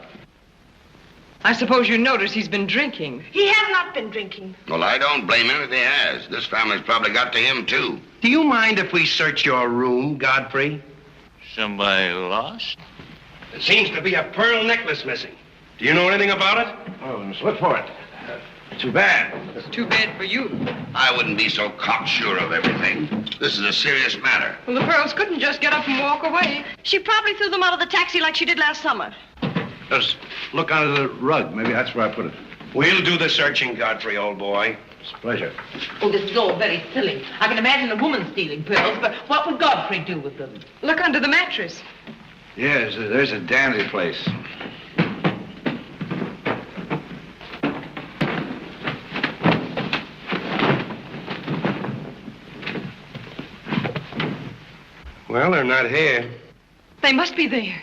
[SPEAKER 9] I suppose you notice he's been drinking.
[SPEAKER 4] He has not been drinking.
[SPEAKER 6] Well, I don't blame him if he has. This family's probably got to him, too.
[SPEAKER 12] Do you mind if we search your room, Godfrey?
[SPEAKER 7] Somebody lost?
[SPEAKER 12] There seems to be a pearl necklace missing. Do you know anything about it?
[SPEAKER 18] Oh, let's look for it. Too bad.
[SPEAKER 9] Too bad for you.
[SPEAKER 6] I wouldn't be so cocksure of everything. This is a serious matter.
[SPEAKER 9] Well, the pearls couldn't just get up and walk away.
[SPEAKER 4] She probably threw them out of the taxi like she did last summer.
[SPEAKER 18] Just look under the rug. Maybe that's where I put it.
[SPEAKER 12] We'll do the searching, Godfrey, old boy.
[SPEAKER 18] It's a pleasure.
[SPEAKER 11] Oh, this is all very silly. I can imagine a woman stealing pearls, but what would Godfrey do with them?
[SPEAKER 9] Look under the mattress.
[SPEAKER 18] Yes, there's a dandy place.
[SPEAKER 12] Well, they're not here.
[SPEAKER 9] They must be there.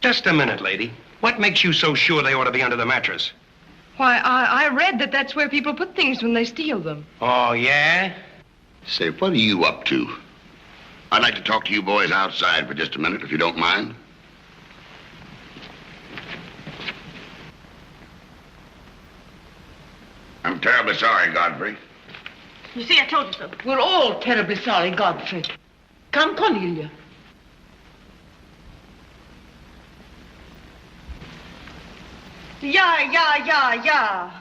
[SPEAKER 12] Just a minute, lady. What makes you so sure they ought to be under the mattress?
[SPEAKER 9] Why, I read that that's where people put things when they steal them.
[SPEAKER 12] Oh, yeah?
[SPEAKER 6] Say, what are you up to? I'd like to talk to you boys outside for just a minute, if you don't mind. I'm terribly sorry, Godfrey.
[SPEAKER 11] You see, I told you so. We're all terribly sorry, Godfrey. Come, Cornelia.
[SPEAKER 4] Yeah.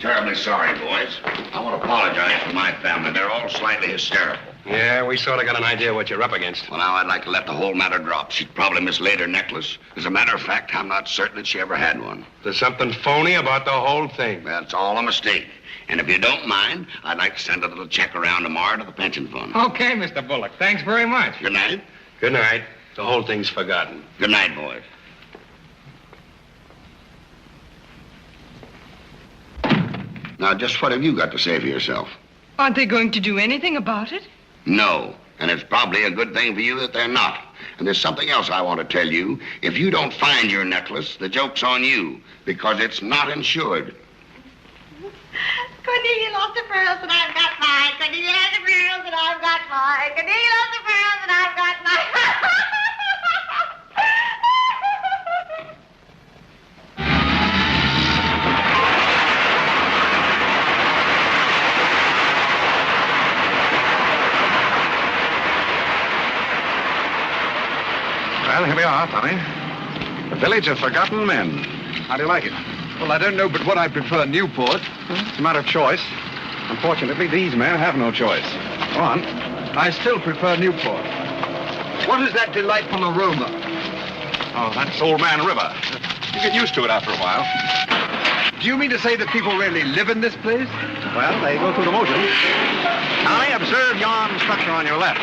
[SPEAKER 6] terribly sorry, boys. I want to apologize for my family. They're all slightly hysterical.
[SPEAKER 1] Yeah, we sort of got an idea what you're up against.
[SPEAKER 6] Well, now I'd like to let the whole matter drop. She'd probably mislaid her necklace. As a matter of fact, I'm not certain that she ever had one.
[SPEAKER 1] There's something phony about the whole thing.
[SPEAKER 6] That's all a mistake. And if you don't mind, I'd like to send a little check around tomorrow to the pension fund.
[SPEAKER 12] Okay, Mr. Bullock. Thanks very much.
[SPEAKER 6] Good night.
[SPEAKER 1] Good night. The whole thing's forgotten.
[SPEAKER 6] Good night, boys. Now, just what have you got to say for yourself?
[SPEAKER 9] Aren't they going to do anything about it?
[SPEAKER 6] No. And it's probably a good thing for you that they're not. And there's something else I want to tell you. If you don't find your necklace, the joke's on you, because it's not insured.
[SPEAKER 3] Cornelia lost the pearls and I've got mine. Cornelia has the pearls and I've got mine. Cornelia lost the pearls and I've got mine.
[SPEAKER 2] Well, here we are, Tommy. The Village of Forgotten Men. How do you like it?
[SPEAKER 14] Well, I don't know but what I prefer Newport.
[SPEAKER 2] It's a matter of choice. Unfortunately, these men have no choice. Go on.
[SPEAKER 14] I still prefer Newport. What is that delightful aroma?
[SPEAKER 2] Oh, that's Old Man River. You get used to it after a while.
[SPEAKER 14] Do you mean to say that people really live in this place?
[SPEAKER 2] Well, they go through the motions. Tommy, observe yon structure on your left.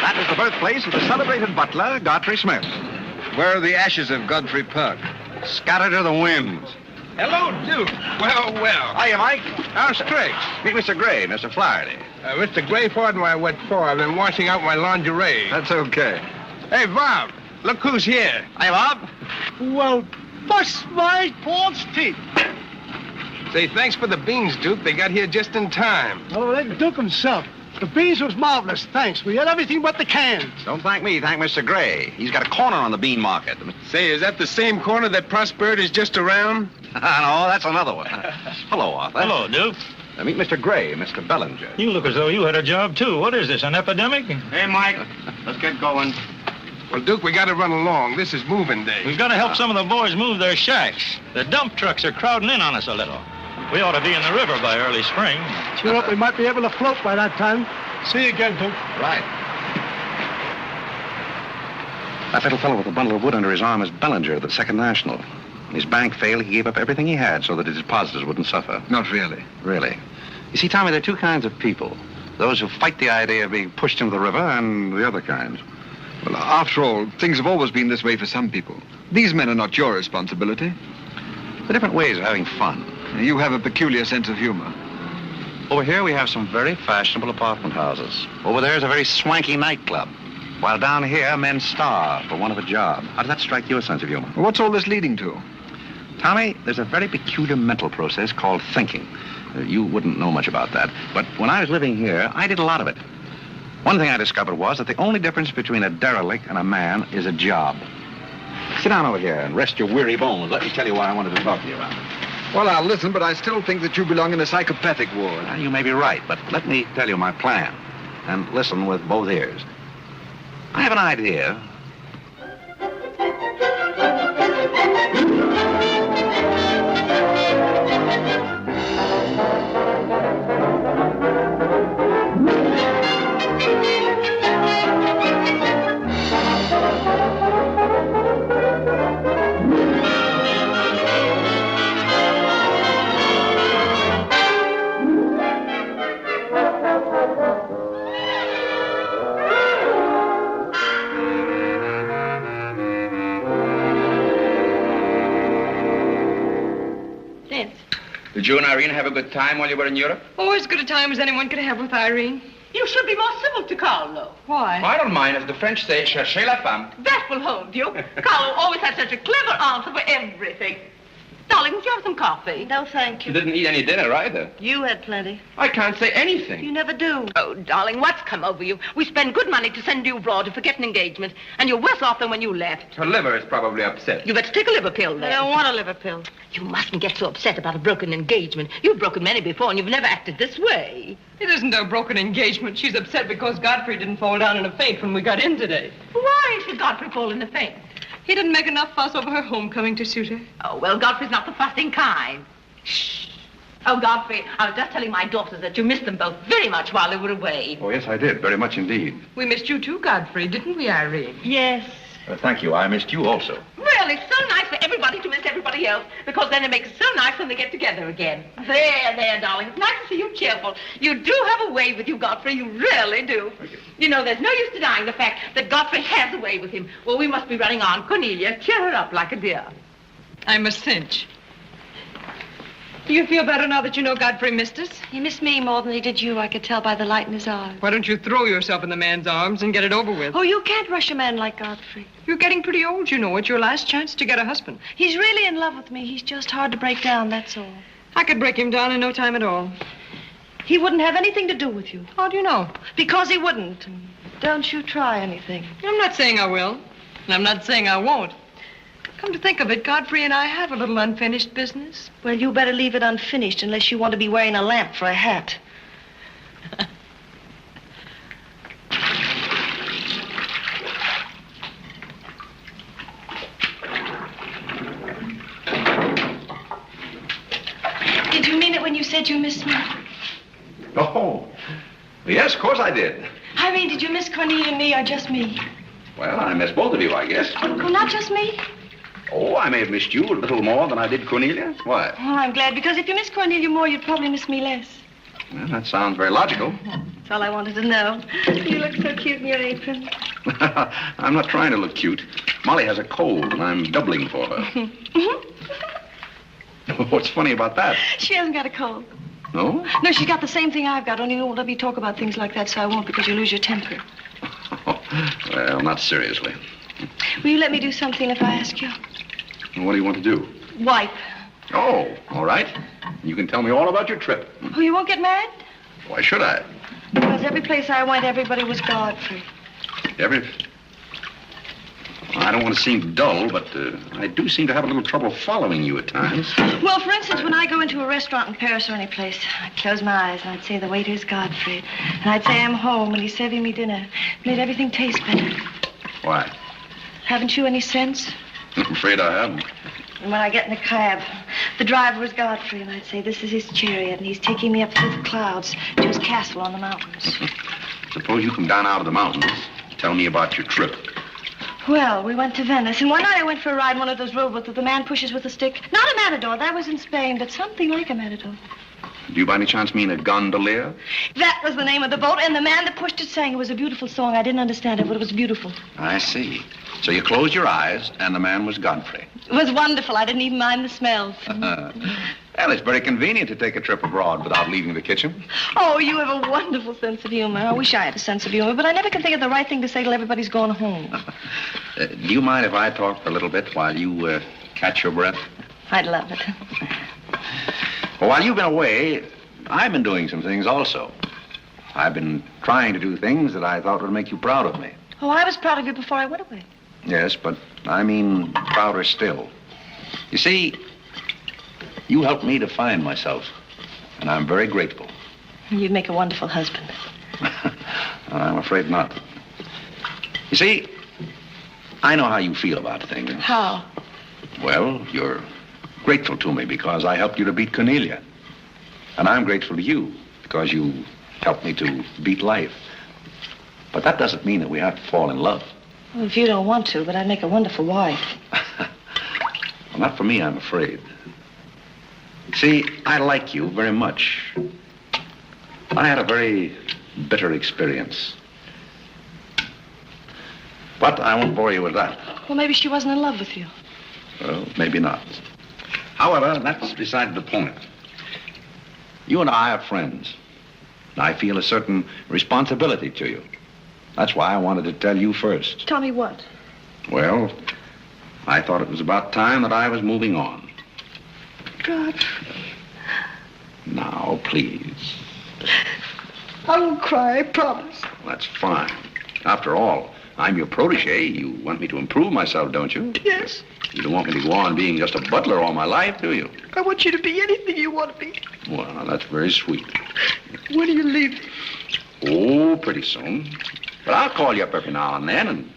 [SPEAKER 2] That is the birthplace of the celebrated butler, Godfrey Smith.
[SPEAKER 14] Where are the ashes of Godfrey Park?
[SPEAKER 2] Scattered to the winds.
[SPEAKER 1] Hello, Duke. Well, well.
[SPEAKER 2] Hiya, Mike. How's tricks? Meet Mr. Gray, Mr. Flaherty.
[SPEAKER 1] Mr. Gray, pardon my wet floor. I've been washing out my lingerie.
[SPEAKER 14] That's okay.
[SPEAKER 1] Hey, Bob, look who's here.
[SPEAKER 2] Hi, Bob.
[SPEAKER 13] Well, bust my false teeth.
[SPEAKER 1] Say, thanks for the beans, Duke. They got here just in time.
[SPEAKER 13] Oh, let Duke himself. The beans was marvelous, thanks. We had everything but the cans.
[SPEAKER 2] Don't thank me, thank Mr. Gray. He's got a corner on the bean market.
[SPEAKER 1] Say, is that the same corner that Prosperity's just around?
[SPEAKER 2] No, that's another one. Hello, Arthur.
[SPEAKER 7] Hello, Duke.
[SPEAKER 2] Meet Mr. Gray, Mr. Bellinger.
[SPEAKER 7] You look as though you had a job, too. What is this, an epidemic?
[SPEAKER 6] Hey, Mike, let's get going.
[SPEAKER 1] Well, Duke, we got to run along. This is moving day.
[SPEAKER 7] We've got to help some of the boys move their shacks. The dump trucks are crowding in on us a little. We ought to be in the river by early spring.
[SPEAKER 13] Cheer up, we might be able to float by that time. See you again, Duke.
[SPEAKER 2] Right. That little fellow with the bundle of wood under his arm is Bellinger, the Second National. When his bank failed, he gave up everything he had so that his depositors wouldn't suffer.
[SPEAKER 14] Not really.
[SPEAKER 2] Really. You see, Tommy, there are two kinds of people. Those who fight the idea of being pushed into the river and the other kinds.
[SPEAKER 14] Well, after all, things have always been this way for some people. These men are not your responsibility.
[SPEAKER 2] They're different ways of having fun.
[SPEAKER 14] You have a peculiar sense of humor.
[SPEAKER 2] Over here, we have some very fashionable apartment houses. Over there is a very swanky nightclub. While down here, men starve for want of a job. How does that strike your sense of humor?
[SPEAKER 14] What's all this leading to?
[SPEAKER 2] Tommy, there's a very peculiar mental process called thinking. You wouldn't know much about that. But when I was living here, I did a lot of it. One thing I discovered was that the only difference between a derelict and a man is a job. Sit down over here and rest your weary bones. Let me tell you what I wanted to talk to you about.
[SPEAKER 14] Well, I'll listen, but I still think that you belong in a psychopathic ward.
[SPEAKER 2] Well, you may be right, but let me tell you my plan. And listen with both ears. I have an idea.
[SPEAKER 15] Did you and Irene have a good time while you were in Europe?
[SPEAKER 9] Oh, as good a time as anyone could have with Irene.
[SPEAKER 11] You should be more civil to Carlo.
[SPEAKER 9] Why?
[SPEAKER 15] I don't mind. As the French say, cherchez la femme.
[SPEAKER 11] That will hold you. Carlo always has such a clever answer for everything. Darling, would you have some coffee?
[SPEAKER 4] No, thank
[SPEAKER 15] You
[SPEAKER 4] you.
[SPEAKER 15] didn't eat any dinner either.
[SPEAKER 4] You had plenty.
[SPEAKER 15] I can't say anything.
[SPEAKER 4] You never do.
[SPEAKER 11] Oh, darling, what's come over you? We spend good money to send you abroad to forget an engagement, and you're worse off than when you left.
[SPEAKER 15] Her liver is probably upset.
[SPEAKER 11] You better take a liver pill, then.
[SPEAKER 4] I don't want a liver pill.
[SPEAKER 11] You mustn't get so upset about a broken engagement. You've broken many before, and you've never acted this way.
[SPEAKER 9] It isn't a broken engagement. She's upset because Godfrey didn't fall down in a faint when we got in today.
[SPEAKER 11] Why should Godfrey fall in a faint?
[SPEAKER 9] He didn't make enough fuss over her homecoming to suit her.
[SPEAKER 11] Oh, well, Godfrey's not the fussing kind. Oh, Godfrey, I was just telling my daughters that you missed them both very much while they were away.
[SPEAKER 2] Oh, yes, I did. Very much indeed.
[SPEAKER 9] We missed you too, Godfrey, didn't we, Irene?
[SPEAKER 11] Yes.
[SPEAKER 2] Thank you. I missed you also.
[SPEAKER 11] Well, it's so nice for everybody to miss everybody else, because then it makes it so nice when they get together again. There, darling. It's nice to see you cheerful. You do have a way with you, Godfrey. You really do.
[SPEAKER 2] Thank you.
[SPEAKER 11] You know, there's no use denying the fact that Godfrey has a way with him. Well, we must be running on. Cornelia, cheer her up like a dear.
[SPEAKER 9] I'm a cinch. Do you feel better now that you know Godfrey missed us?
[SPEAKER 4] He missed me more than he did you. I could tell by the light in his eyes.
[SPEAKER 9] Why don't you throw yourself in the man's arms and get it over with?
[SPEAKER 4] Oh, you can't rush a man like Godfrey.
[SPEAKER 9] You're getting pretty old, you know. It's your last chance to get a husband.
[SPEAKER 4] He's really in love with me. He's just hard to break down, that's all.
[SPEAKER 9] I could break him down in no time at all.
[SPEAKER 4] He wouldn't have anything to do with you.
[SPEAKER 9] How do you know?
[SPEAKER 4] Because he wouldn't. Don't you try anything.
[SPEAKER 9] I'm not saying I will, and I'm not saying I won't. Come to think of it, Godfrey and I have a little unfinished business.
[SPEAKER 4] Well, you better leave it unfinished unless you want to be wearing a lamp for a hat. Did you mean it when you said you missed me?
[SPEAKER 2] Oh, yes, of course I did.
[SPEAKER 4] I mean, did you miss Cornelia and me or just me?
[SPEAKER 2] Well, I missed both of you, I guess.
[SPEAKER 4] Oh, not just me?
[SPEAKER 2] Oh, I may have missed you a little more than I did Cornelia. Why?
[SPEAKER 4] Oh, I'm glad, because if you miss Cornelia more, you'd probably miss me less.
[SPEAKER 2] Well, that sounds very logical.
[SPEAKER 4] That's all I wanted to know. You look so cute in your apron.
[SPEAKER 2] I'm not trying to look cute. Molly has a cold, and I'm doubling for her. What's funny about that?
[SPEAKER 4] She hasn't got a cold.
[SPEAKER 2] No?
[SPEAKER 4] No, she's got the same thing I've got, only you won't let me talk about things like that, so I won't, because you lose your temper.
[SPEAKER 2] Well, not seriously.
[SPEAKER 4] Will you let me do something if I ask you?
[SPEAKER 2] What do you want to do?
[SPEAKER 4] Wipe.
[SPEAKER 2] Oh, all right. You can tell me all about your trip.
[SPEAKER 4] Oh, you won't get mad?
[SPEAKER 2] Why should I?
[SPEAKER 4] Because every place I went, everybody was Godfrey.
[SPEAKER 2] I don't want to seem dull, but I do seem to have a little trouble following you at times.
[SPEAKER 4] Well, for instance, when I go into a restaurant in Paris or any place, I'd close my eyes and I'd say the waiter's Godfrey. And I'd say I'm home and he's serving me dinner. It made everything taste better.
[SPEAKER 2] Why?
[SPEAKER 4] Haven't you any sense?
[SPEAKER 2] I'm afraid I haven't.
[SPEAKER 4] And when I get in a cab, the driver was Godfrey, and I'd say, this is his chariot, and he's taking me up through the clouds to his castle on the mountains.
[SPEAKER 2] Suppose you come down out of the mountains. Tell me about your trip.
[SPEAKER 4] Well, we went to Venice, and one night I went for a ride in one of those rowboats that the man pushes with a stick. Not a matador, that was in Spain, but something like a matador.
[SPEAKER 2] Do you by any chance mean a gondolier?
[SPEAKER 4] That was the name of the boat, and the man that pushed it sang. It was a beautiful song. I didn't understand it, but it was beautiful.
[SPEAKER 2] I see. So you closed your eyes, and the man was Godfrey.
[SPEAKER 4] It was wonderful. I didn't even mind the smells.
[SPEAKER 2] Well, it's very convenient to take a trip abroad without leaving the kitchen.
[SPEAKER 4] Oh, you have a wonderful sense of humor. I wish I had a sense of humor, but I never can think of the right thing to say till everybody's gone home.
[SPEAKER 2] Do you mind if I talk for a little bit while you catch your breath?
[SPEAKER 4] I'd love it.
[SPEAKER 2] Well, while you've been away, I've been doing some things also. I've been trying to do things that I thought would make you proud of me.
[SPEAKER 4] Oh, I was proud of you before I went away.
[SPEAKER 2] Yes, but I mean prouder still. You see, you helped me to find myself, and I'm very grateful.
[SPEAKER 4] You'd make a wonderful husband.
[SPEAKER 2] I'm afraid not. You see, I know how you feel about things.
[SPEAKER 4] How?
[SPEAKER 2] Well, you're grateful to me because I helped you to beat Cornelia. And I'm grateful to you because you helped me to beat life. But that doesn't mean that we have to fall in love.
[SPEAKER 4] Well, if you don't want to, but I'd make a wonderful wife.
[SPEAKER 2] Well, not for me, I'm afraid. See, I like you very much. I had a very bitter experience. But I won't bore you with that.
[SPEAKER 4] Well, maybe she wasn't in love with you.
[SPEAKER 2] Well, maybe not. However, that's beside the point. You and I are friends. I feel a certain responsibility to you. That's why I wanted to tell you first.
[SPEAKER 4] Tell me what?
[SPEAKER 2] Well, I thought it was about time that I was moving on.
[SPEAKER 4] God.
[SPEAKER 2] Now, please.
[SPEAKER 4] I won't cry, I promise.
[SPEAKER 2] Well, that's fine. After all, I'm your protege. You want me to improve myself, don't you?
[SPEAKER 9] Yes.
[SPEAKER 2] You don't want me to go on being just a butler all my life, do you?
[SPEAKER 9] I want you to be anything you want to be.
[SPEAKER 2] Well, that's very sweet.
[SPEAKER 9] When are you leaving?
[SPEAKER 2] Oh, pretty soon. But I'll call you up every now and then, and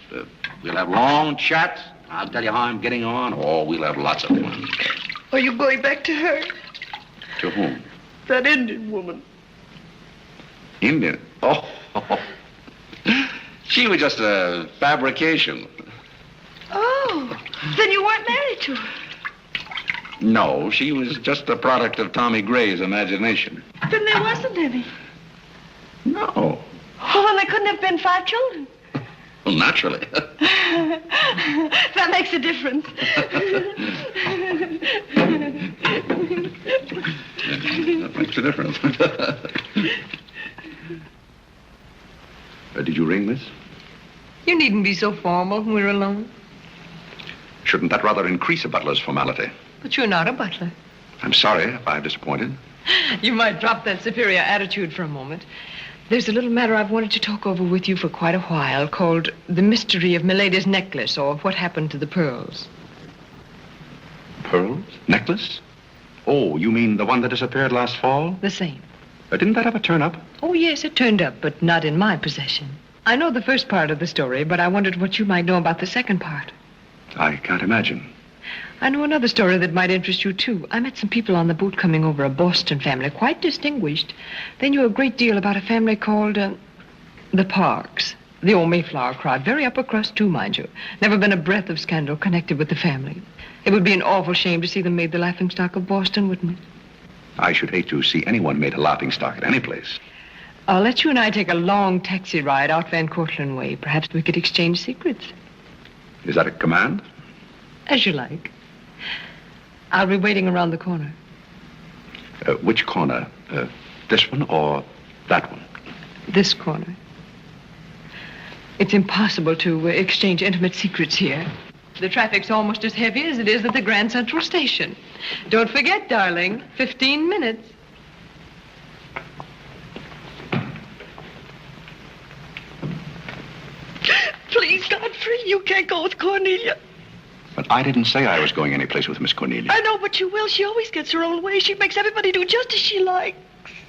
[SPEAKER 2] we'll have long chats. I'll tell you how I'm getting on. Oh, we'll have lots of fun.
[SPEAKER 9] Are you going back to her?
[SPEAKER 2] To whom?
[SPEAKER 17] That Indian woman.
[SPEAKER 2] Indian? Oh. She was just a fabrication.
[SPEAKER 4] Oh, then you weren't married to her.
[SPEAKER 2] No, she was just a product of Tommy Gray's imagination.
[SPEAKER 4] Then there wasn't any.
[SPEAKER 2] No.
[SPEAKER 4] Oh, well, there couldn't have been 5 children.
[SPEAKER 2] Well, naturally.
[SPEAKER 4] That makes a difference.
[SPEAKER 2] That makes a difference. Did you ring, miss?
[SPEAKER 11] You needn't be so formal when we're alone.
[SPEAKER 2] Shouldn't that rather increase a butler's formality?
[SPEAKER 11] But you're not a butler.
[SPEAKER 2] I'm sorry if I've disappointed.
[SPEAKER 11] You might drop that superior attitude for a moment. There's a little matter I've wanted to talk over with you for quite a while called The Mystery of Milady's Necklace, or What Happened to the Pearls.
[SPEAKER 2] Pearls? Necklace? Oh, you mean the one that disappeared last fall?
[SPEAKER 11] The same.
[SPEAKER 2] Didn't that ever turn up?
[SPEAKER 11] Oh, yes, it turned up, but not in my possession. I know the first part of the story, but I wondered what you might know about the second part.
[SPEAKER 2] I can't imagine.
[SPEAKER 11] I know another story that might interest you, too. I met some people on the boat coming over, a Boston family, quite distinguished. They knew a great deal about a family called, the Parks. The old Mayflower crowd, very upper crust, too, mind you. Never been a breath of scandal connected with the family. It would be an awful shame to see them made the laughingstock of Boston, wouldn't it?
[SPEAKER 2] I should hate to see anyone made a laughingstock at any place.
[SPEAKER 11] I'll let you and I take a long taxi ride out Van Cortlandt way. Perhaps we could exchange secrets.
[SPEAKER 2] Is that a command?
[SPEAKER 11] As you like. I'll be waiting around the corner.
[SPEAKER 2] Which corner? This one or that one?
[SPEAKER 11] This corner. It's impossible to exchange intimate secrets here. The traffic's almost as heavy as it is at the Grand Central Station. Don't forget, darling, 15 minutes.
[SPEAKER 17] Please, Godfrey, you can't go with Cornelia.
[SPEAKER 2] But I didn't say I was going anyplace with Miss Cornelia.
[SPEAKER 17] I know, but you will. She always gets her own way. She makes everybody do just as she likes.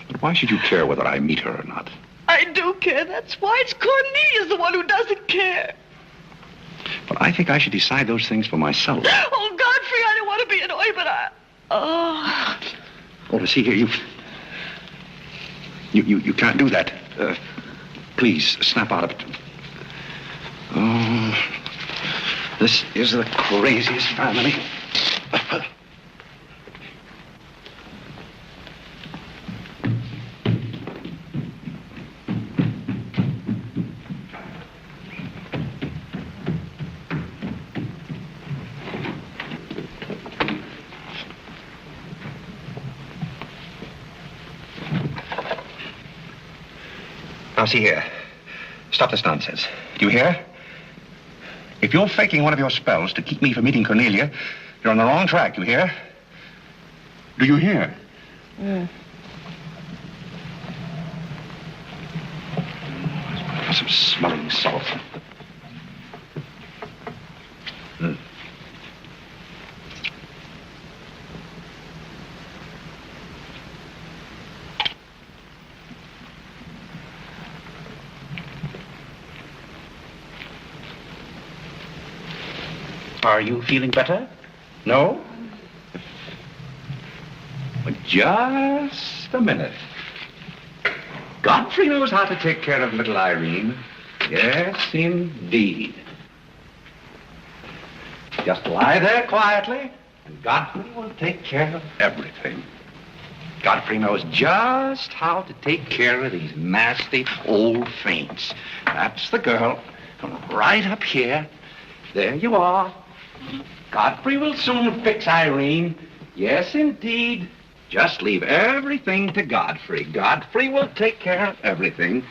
[SPEAKER 2] But why should you care whether I meet her or not?
[SPEAKER 17] I do care. That's why. It's Cornelia's the one who doesn't care.
[SPEAKER 2] But I think I should decide those things for myself.
[SPEAKER 17] Oh, Godfrey, I don't want to be annoyed, but I... Oh.
[SPEAKER 2] Oh, see here, you can't do that. Please, snap out of it. Oh, this is the craziest family. Now, see here. Stop this nonsense. Do you hear? If you're faking one of your spells to keep me from meeting Cornelia, you're on the wrong track, you hear? Do you hear?
[SPEAKER 11] Yeah.
[SPEAKER 2] Some smelling salt. Are you feeling better? No? Well, just a minute. Godfrey knows how to take care of little Irene. Yes, indeed. Just lie there quietly, and Godfrey will take care of everything. Godfrey knows just how to take care of these nasty old faints. That's the girl. Come right up here. There you are. Godfrey will soon fix Irene. Yes, indeed. Just leave everything to Godfrey. Godfrey will take care of everything.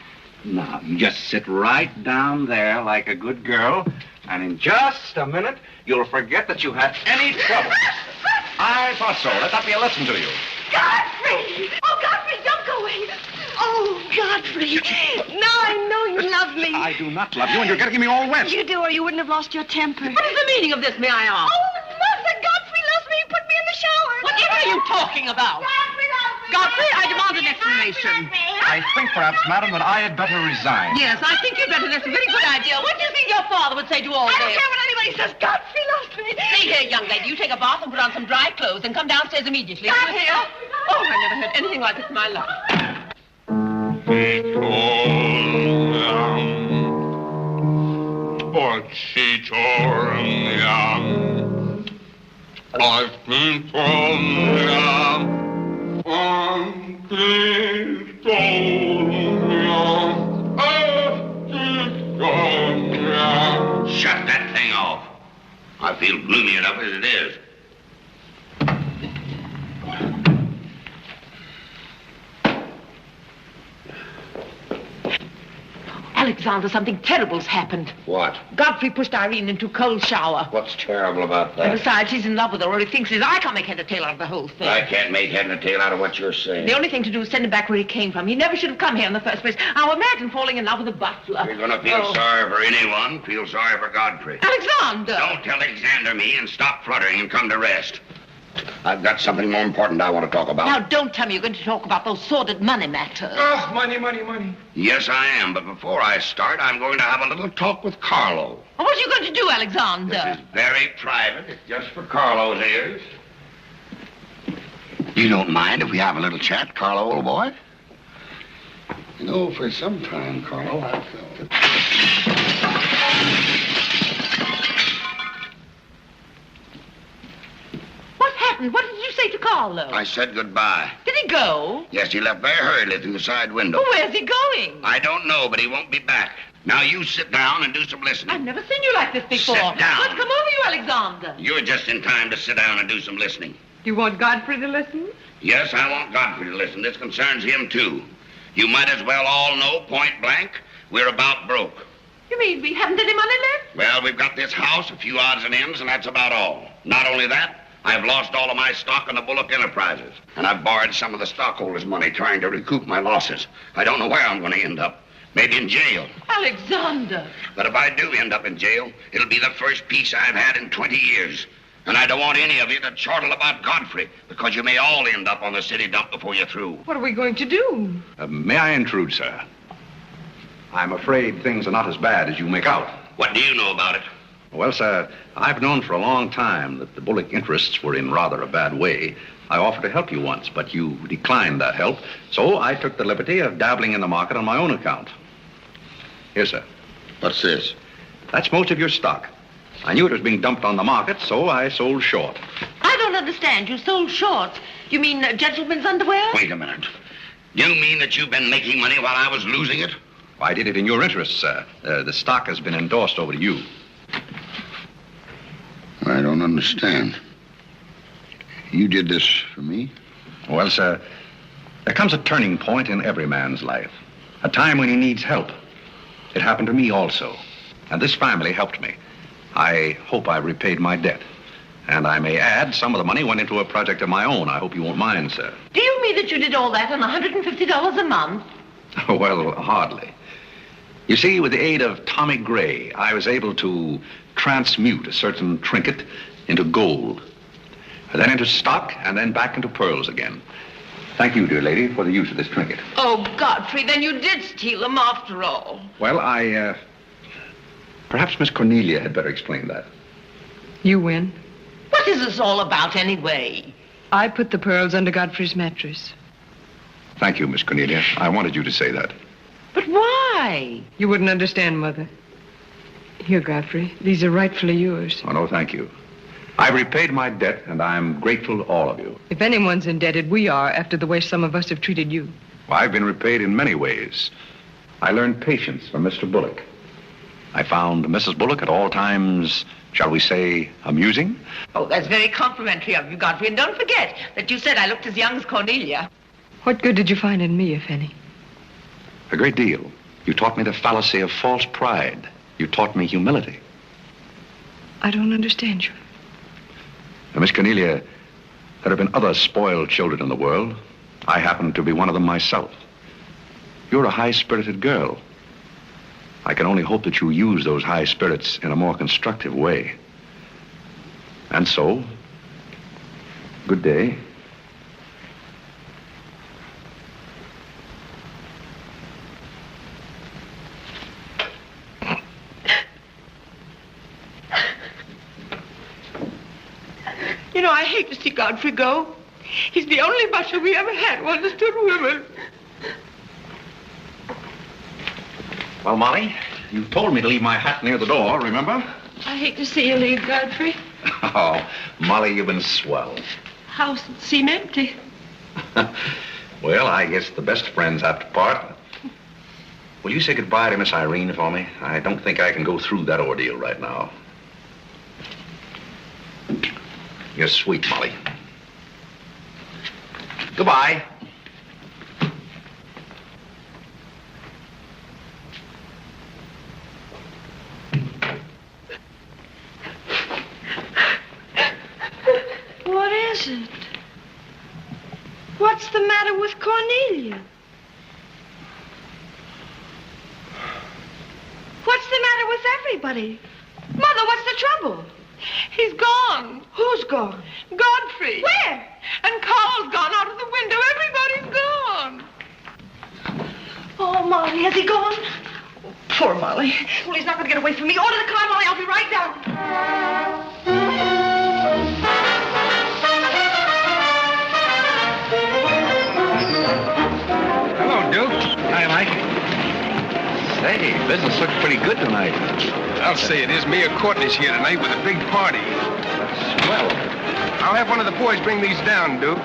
[SPEAKER 2] Now, you just sit right down there like a good girl, and in just a minute, you'll forget that you had any trouble. I thought so. Let that be a lesson to you.
[SPEAKER 4] Godfrey! Oh, Godfrey, don't go away. Oh, Godfrey. Now I know you love me.
[SPEAKER 2] I do not love you, and you're getting me all wet.
[SPEAKER 4] You do, or you wouldn't have lost your temper.
[SPEAKER 11] What is the meaning of this, may I ask?
[SPEAKER 4] Oh, Mother, Godfrey loves me. He put me in the shower.
[SPEAKER 11] Whatever are you talking about?
[SPEAKER 4] Godfrey loves me.
[SPEAKER 11] Godfrey, I demand an explanation.
[SPEAKER 2] I think, perhaps, madam, that I had better resign.
[SPEAKER 11] Yes, I think you'd better. That's a very good idea. What do you think your father would say to all
[SPEAKER 4] I
[SPEAKER 11] this?
[SPEAKER 4] don't care what anybody says. Godfrey loves me.
[SPEAKER 11] See here, young lady, you take a bath and put on some dry clothes and come downstairs immediately.
[SPEAKER 4] Godfrey
[SPEAKER 11] You hear?
[SPEAKER 4] loves me.
[SPEAKER 11] Oh, I never heard anything like it in my life.
[SPEAKER 19] I've been
[SPEAKER 6] Shut that thing off. I feel gloomy enough as it is.
[SPEAKER 11] Alexander, something terrible's happened.
[SPEAKER 6] What?
[SPEAKER 11] Godfrey pushed Irene into a cold shower.
[SPEAKER 6] What's terrible about
[SPEAKER 11] And
[SPEAKER 6] that?
[SPEAKER 11] besides, he's in love with her, or he thinks he is. I can't make head or tail out of the whole thing.
[SPEAKER 6] I can't make head and tail out of what you're saying.
[SPEAKER 11] The only thing to do is send him back where he came from. He never should have come here in the first place. Now imagine falling in love with a butler.
[SPEAKER 6] You're gonna feel sorry for anyone. Feel sorry for Godfrey.
[SPEAKER 11] Alexander!
[SPEAKER 6] Don't tell Alexander me and stop fluttering and come to rest. I've got something more important I want to talk about.
[SPEAKER 11] Now, don't tell me you're going to talk about those sordid money matters.
[SPEAKER 12] Oh, money.
[SPEAKER 6] Yes, I am, but before I start, I'm going to have a little talk with Carlo.
[SPEAKER 11] What are you going to do, Alexander?
[SPEAKER 6] This is very private. It's just for Carlo's ears. You don't mind if we have a little chat, Carlo, old boy? You know, for some time, Carlo, I've felt
[SPEAKER 11] What happened? What did you say to Carlo?
[SPEAKER 6] I said goodbye.
[SPEAKER 11] Did he go?
[SPEAKER 6] Yes, he left very hurriedly through the side window.
[SPEAKER 11] Well, where's he going?
[SPEAKER 6] I don't know, but he won't be back. Now, you sit down and do some listening.
[SPEAKER 11] I've never seen you like this before.
[SPEAKER 6] Sit down.
[SPEAKER 11] What's come over you, Alexander?
[SPEAKER 6] You're just in time to sit down and do some listening.
[SPEAKER 9] You want Godfrey to listen?
[SPEAKER 6] Yes, I want Godfrey to listen. This concerns him, too. You might as well all know, point blank, we're about broke.
[SPEAKER 11] You mean we haven't any money left?
[SPEAKER 6] Well, we've got this house, a few odds and ends, and that's about all. Not only that, I've lost all of my stock in the Bullock Enterprises, and I've borrowed some of the stockholders' money trying to recoup my losses. I don't know where I'm going to end up. Maybe in jail.
[SPEAKER 11] Alexander!
[SPEAKER 6] But if I do end up in jail, it'll be the first peace I've had in 20 years. And I don't want any of you to chortle about Godfrey, because you may all end up on the city dump before you're through.
[SPEAKER 9] What are we going to do?
[SPEAKER 2] May I intrude, sir? I'm afraid things are not as bad as you make out.
[SPEAKER 6] What do you know about it?
[SPEAKER 2] Well, sir, I've known for a long time that the Bullock interests were in rather a bad way. I offered to help you once, but you declined that help, so I took the liberty of dabbling in the market on my own account. Here, sir.
[SPEAKER 6] What's this?
[SPEAKER 2] That's most of your stock. I knew it was being dumped on the market, so I sold short.
[SPEAKER 11] I don't understand. You sold shorts. You mean gentlemen's underwear?
[SPEAKER 6] Wait a minute. You mean that you've been making money while I was losing it?
[SPEAKER 2] I did it in your interest, sir. The stock has been endorsed over to you.
[SPEAKER 6] I don't understand. You did this for me?
[SPEAKER 2] Well, sir, there comes a turning point in every man's life. A time when he needs help. It happened to me also. And this family helped me. I hope I repaid my debt. And I may add, some of the money went into a project of my own. I hope you won't mind, sir.
[SPEAKER 11] Do you mean that you did all that on $150 a month?
[SPEAKER 2] Well, hardly. You see, with the aid of Tommy Gray, I was able to transmute a certain trinket into gold, then into stock, and then back into pearls again. Thank you, dear lady, for the use of this trinket.
[SPEAKER 11] Oh, Godfrey, then you did steal them after all.
[SPEAKER 2] Well, perhaps Miss Cornelia had better explain that.
[SPEAKER 9] You win.
[SPEAKER 11] What is this all about, anyway?
[SPEAKER 9] I put the pearls under Godfrey's mattress.
[SPEAKER 2] Thank you, Miss Cornelia. I wanted you to say that.
[SPEAKER 11] But why?
[SPEAKER 9] You wouldn't understand, Mother. Here, Godfrey. These are rightfully yours.
[SPEAKER 2] Oh, no, thank you. I've repaid my debt, and I'm grateful to all of you.
[SPEAKER 9] If anyone's indebted, we are, after the way some of us have treated you.
[SPEAKER 2] Well, I've been repaid in many ways. I learned patience from Mr. Bullock. I found Mrs. Bullock at all times, shall we say, amusing.
[SPEAKER 11] Oh, that's very complimentary of you, Godfrey. And don't forget that you said I looked as young as Cornelia.
[SPEAKER 9] What good did you find in me, if any?
[SPEAKER 2] A great deal. You taught me the fallacy of false pride. You taught me humility.
[SPEAKER 9] I don't understand you.
[SPEAKER 2] Now, Miss Cornelia, there have been other spoiled children in the world. I happen to be one of them myself. You're a high-spirited girl. I can only hope that you use those high spirits in a more constructive way. And so, good day.
[SPEAKER 11] You know, I hate to see Godfrey go.
[SPEAKER 17] He's the only butler we ever had who understood women.
[SPEAKER 2] Well, Molly, you told me to leave my hat near the door, remember?
[SPEAKER 17] I hate to see you leave, Godfrey.
[SPEAKER 2] Oh, Molly, you've been swell.
[SPEAKER 17] House seem empty.
[SPEAKER 2] Well, I guess the best friends have to part. Will you say goodbye to Miss Irene for me? I don't think I can go through that ordeal right now. You're sweet, Molly. Goodbye.
[SPEAKER 4] What is it? What's the matter with Cornelia? What's the matter with everybody? Mother, what's the trouble?
[SPEAKER 17] He's gone.
[SPEAKER 4] Who's gone?
[SPEAKER 17] Godfrey.
[SPEAKER 4] Where?
[SPEAKER 17] And Carl's gone out of the window. Everybody's gone.
[SPEAKER 4] Oh, Molly, has he gone? Poor Molly. Well, he's not going to get away from me. Order the car, Molly. I'll be right down.
[SPEAKER 1] Hello, Duke.
[SPEAKER 2] Hi, Mike. Say, business looks pretty good tonight.
[SPEAKER 1] I'll say it is. Mayor Courtney's here tonight with a big party.
[SPEAKER 2] Swell.
[SPEAKER 1] I'll have one of the boys bring these down, Duke.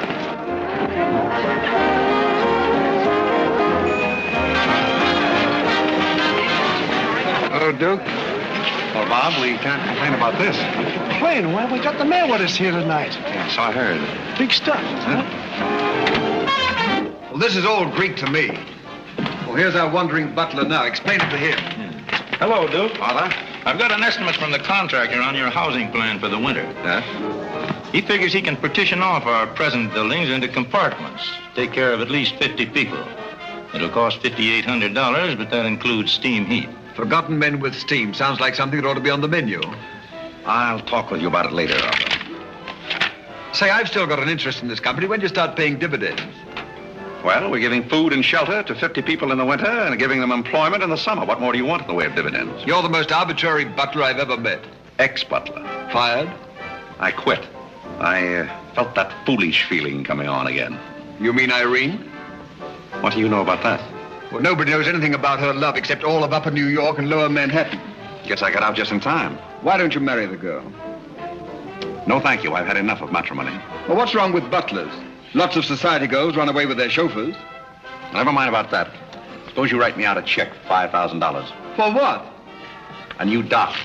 [SPEAKER 1] Hello, Duke.
[SPEAKER 2] Well, Bob, we can't complain about this.
[SPEAKER 13] Complain? Well, we got the mayor with us here tonight.
[SPEAKER 2] Yes, I heard.
[SPEAKER 13] Big stuff.
[SPEAKER 2] Huh?
[SPEAKER 14] Well, this is all Greek to me. Well, here's our wandering butler now. Explain it to him.
[SPEAKER 7] Hello, Duke.
[SPEAKER 2] Father?
[SPEAKER 7] I've got an estimate from the contractor on your housing plan for the winter.
[SPEAKER 2] Yes?
[SPEAKER 7] He figures he can partition off our present buildings into compartments, take care of at least 50 people. It'll cost $5,800, but that includes steam heat.
[SPEAKER 14] Forgotten men with steam. Sounds like something that ought to be on the menu.
[SPEAKER 2] I'll talk with you about it later, Arthur.
[SPEAKER 14] Say, I've still got an interest in this company. When do you start paying dividends?
[SPEAKER 2] Well, we're giving food and shelter to 50 people in the winter and giving them employment in the summer. What more do you want in the way of dividends?
[SPEAKER 14] You're the most arbitrary butler I've ever met.
[SPEAKER 2] Ex-butler.
[SPEAKER 14] Fired?
[SPEAKER 2] I quit. I felt that foolish feeling coming on again.
[SPEAKER 14] You mean Irene?
[SPEAKER 2] What do you know about that?
[SPEAKER 14] Well, nobody knows anything about her love except all of Upper New York and Lower Manhattan.
[SPEAKER 2] Guess I got out just in time.
[SPEAKER 14] Why don't you marry the girl?
[SPEAKER 2] No, thank you. I've had enough of matrimony.
[SPEAKER 14] Well, what's wrong with butlers? Lots of society girls run away with their chauffeurs.
[SPEAKER 2] Never mind about that. Suppose you write me out a check for $5,000.
[SPEAKER 14] For what?
[SPEAKER 2] A new dock.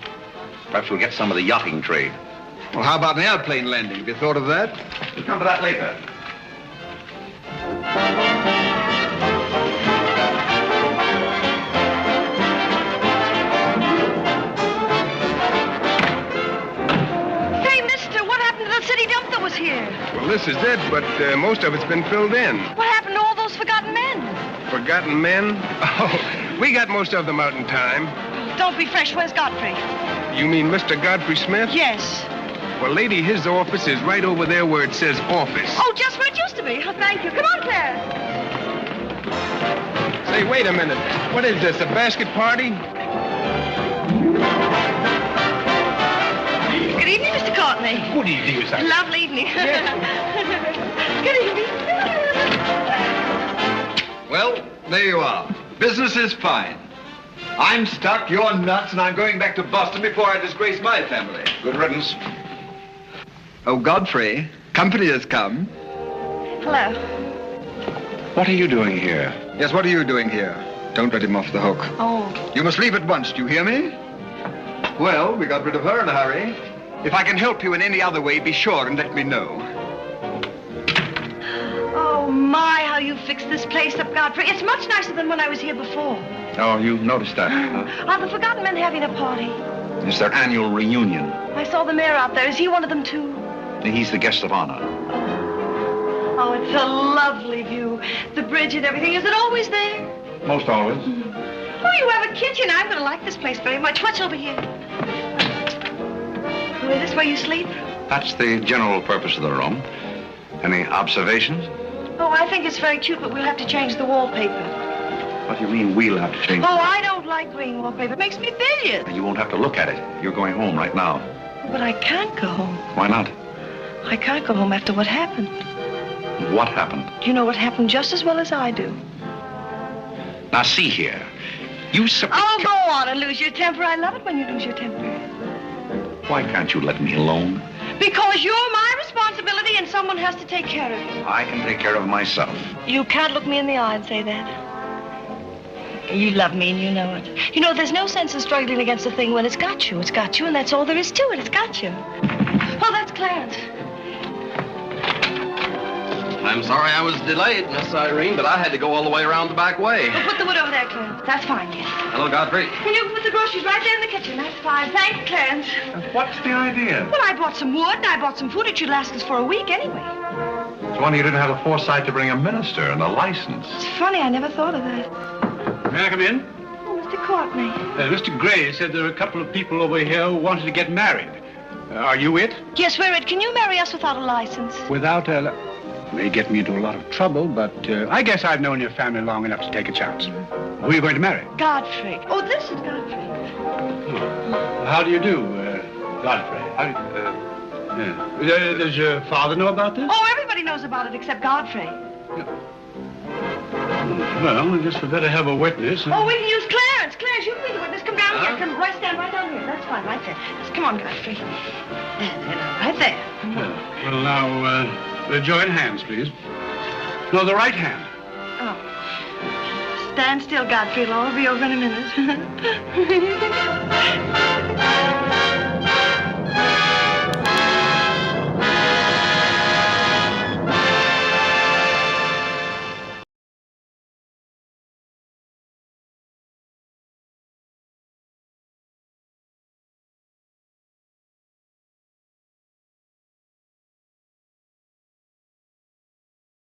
[SPEAKER 2] Perhaps we'll get some of the yachting trade.
[SPEAKER 14] Well, how about an airplane landing? Have you thought of that?
[SPEAKER 2] We'll come to that later.
[SPEAKER 4] City dump that was here.
[SPEAKER 1] Well, this is it, but most of it's been filled in.
[SPEAKER 4] What happened to all those forgotten men?
[SPEAKER 1] Forgotten men? Oh, we got most of them out in time.
[SPEAKER 4] Don't be fresh. Where's Godfrey?
[SPEAKER 1] You mean Mr. Godfrey Smith?
[SPEAKER 4] Yes.
[SPEAKER 1] Well, lady, his office is right over there where it says office.
[SPEAKER 4] Oh, just where it used to be. Oh, thank you. Come on, Claire.
[SPEAKER 1] Say, wait a minute. What is this, a basket party?
[SPEAKER 4] Good evening, Mr. Courtney.
[SPEAKER 1] Good evening, Miss Irene.
[SPEAKER 4] Lovely evening. Good evening.
[SPEAKER 14] Well, there you are. Business is fine. I'm stuck, you're nuts, and I'm going back to Boston before I disgrace my family.
[SPEAKER 2] Good riddance.
[SPEAKER 14] Oh, Godfrey, company has come.
[SPEAKER 4] Hello.
[SPEAKER 2] What are you doing here?
[SPEAKER 14] Yes, what are you doing here? Don't let him off the hook.
[SPEAKER 4] Oh.
[SPEAKER 14] You must leave at once, do you hear me? Well, we got rid of her in a hurry. If I can help you in any other way, be sure and let me know.
[SPEAKER 4] Oh, my, how you fixed this place up, Godfrey. It's much nicer than when I was here before.
[SPEAKER 2] Oh, you noticed that, huh?
[SPEAKER 4] Are the forgotten men having a party?
[SPEAKER 2] It's their annual reunion.
[SPEAKER 4] I saw the mayor out there. Is he one of them, too?
[SPEAKER 2] He's the guest of honor.
[SPEAKER 4] Oh, it's a lovely view. The bridge and everything. Is it always there?
[SPEAKER 2] Most always.
[SPEAKER 4] Oh, you have a kitchen. I'm going to like this place very much. What's over here? Oh, is this where you sleep?
[SPEAKER 2] That's the general purpose of the room. Any observations?
[SPEAKER 4] Oh, I think it's very cute, but we'll have to change the wallpaper.
[SPEAKER 2] What do you mean we'll have to change?
[SPEAKER 4] Oh, I don't like green wallpaper. It makes me bilious.
[SPEAKER 2] You won't have to look at it. You're going home right now.
[SPEAKER 4] But I can't go home.
[SPEAKER 2] Why not?
[SPEAKER 4] I can't go home after what happened.
[SPEAKER 2] What happened?
[SPEAKER 4] You know what happened just as well as I do.
[SPEAKER 2] Now, see here. You simply...
[SPEAKER 4] Oh, go on and lose your temper. I love it when you lose your temper.
[SPEAKER 2] Why can't you let me alone?
[SPEAKER 4] Because you're my responsibility and someone has to take care of you.
[SPEAKER 2] I can take care of myself.
[SPEAKER 4] You can't look me in the eye and say that. You love me and you know it. You know, there's no sense in struggling against a thing when it's got you. It's got you, and that's all there is to it. It's got you. Oh, that's Clarence.
[SPEAKER 16] I'm sorry I was delayed, Miss Irene, but I had to go all the way around the back way.
[SPEAKER 4] Well, put the wood over there, Clarence. That's fine, yes.
[SPEAKER 16] Hello, Godfrey.
[SPEAKER 4] Can you put the groceries right there in the kitchen? That's fine. Thanks, Clarence.
[SPEAKER 7] What's the idea?
[SPEAKER 4] Well, I bought some wood and I bought some food. It should last us for a week anyway.
[SPEAKER 7] It's wonder you didn't have the foresight to bring a minister and a license.
[SPEAKER 4] It's funny, I never thought of that.
[SPEAKER 5] May I come in?
[SPEAKER 4] Oh, Mr. Courtney.
[SPEAKER 5] Mr. Gray said there are a couple of people over here who wanted to get married. Are you it?
[SPEAKER 4] Yes, we're it. Can you marry us without a license?
[SPEAKER 5] Without a... May get me into a lot of trouble, but I guess I've known your family long enough to take a chance. Who are you going to marry?
[SPEAKER 4] Godfrey. Oh, this is Godfrey.
[SPEAKER 5] How do you do, Godfrey? Does your father know about this?
[SPEAKER 4] Oh, everybody knows about it except Godfrey.
[SPEAKER 5] Well, I guess we better have a witness.
[SPEAKER 4] Oh, we can use Clarence. Clarence, you can be the witness. Come down here. Come, stand right down here. That's fine, right there. Just come on, Godfrey. There, right there.
[SPEAKER 5] Well, now, join hands, please. No, the right hand.
[SPEAKER 4] Oh. Stand still, Godfrey. It'll all be over in a minute.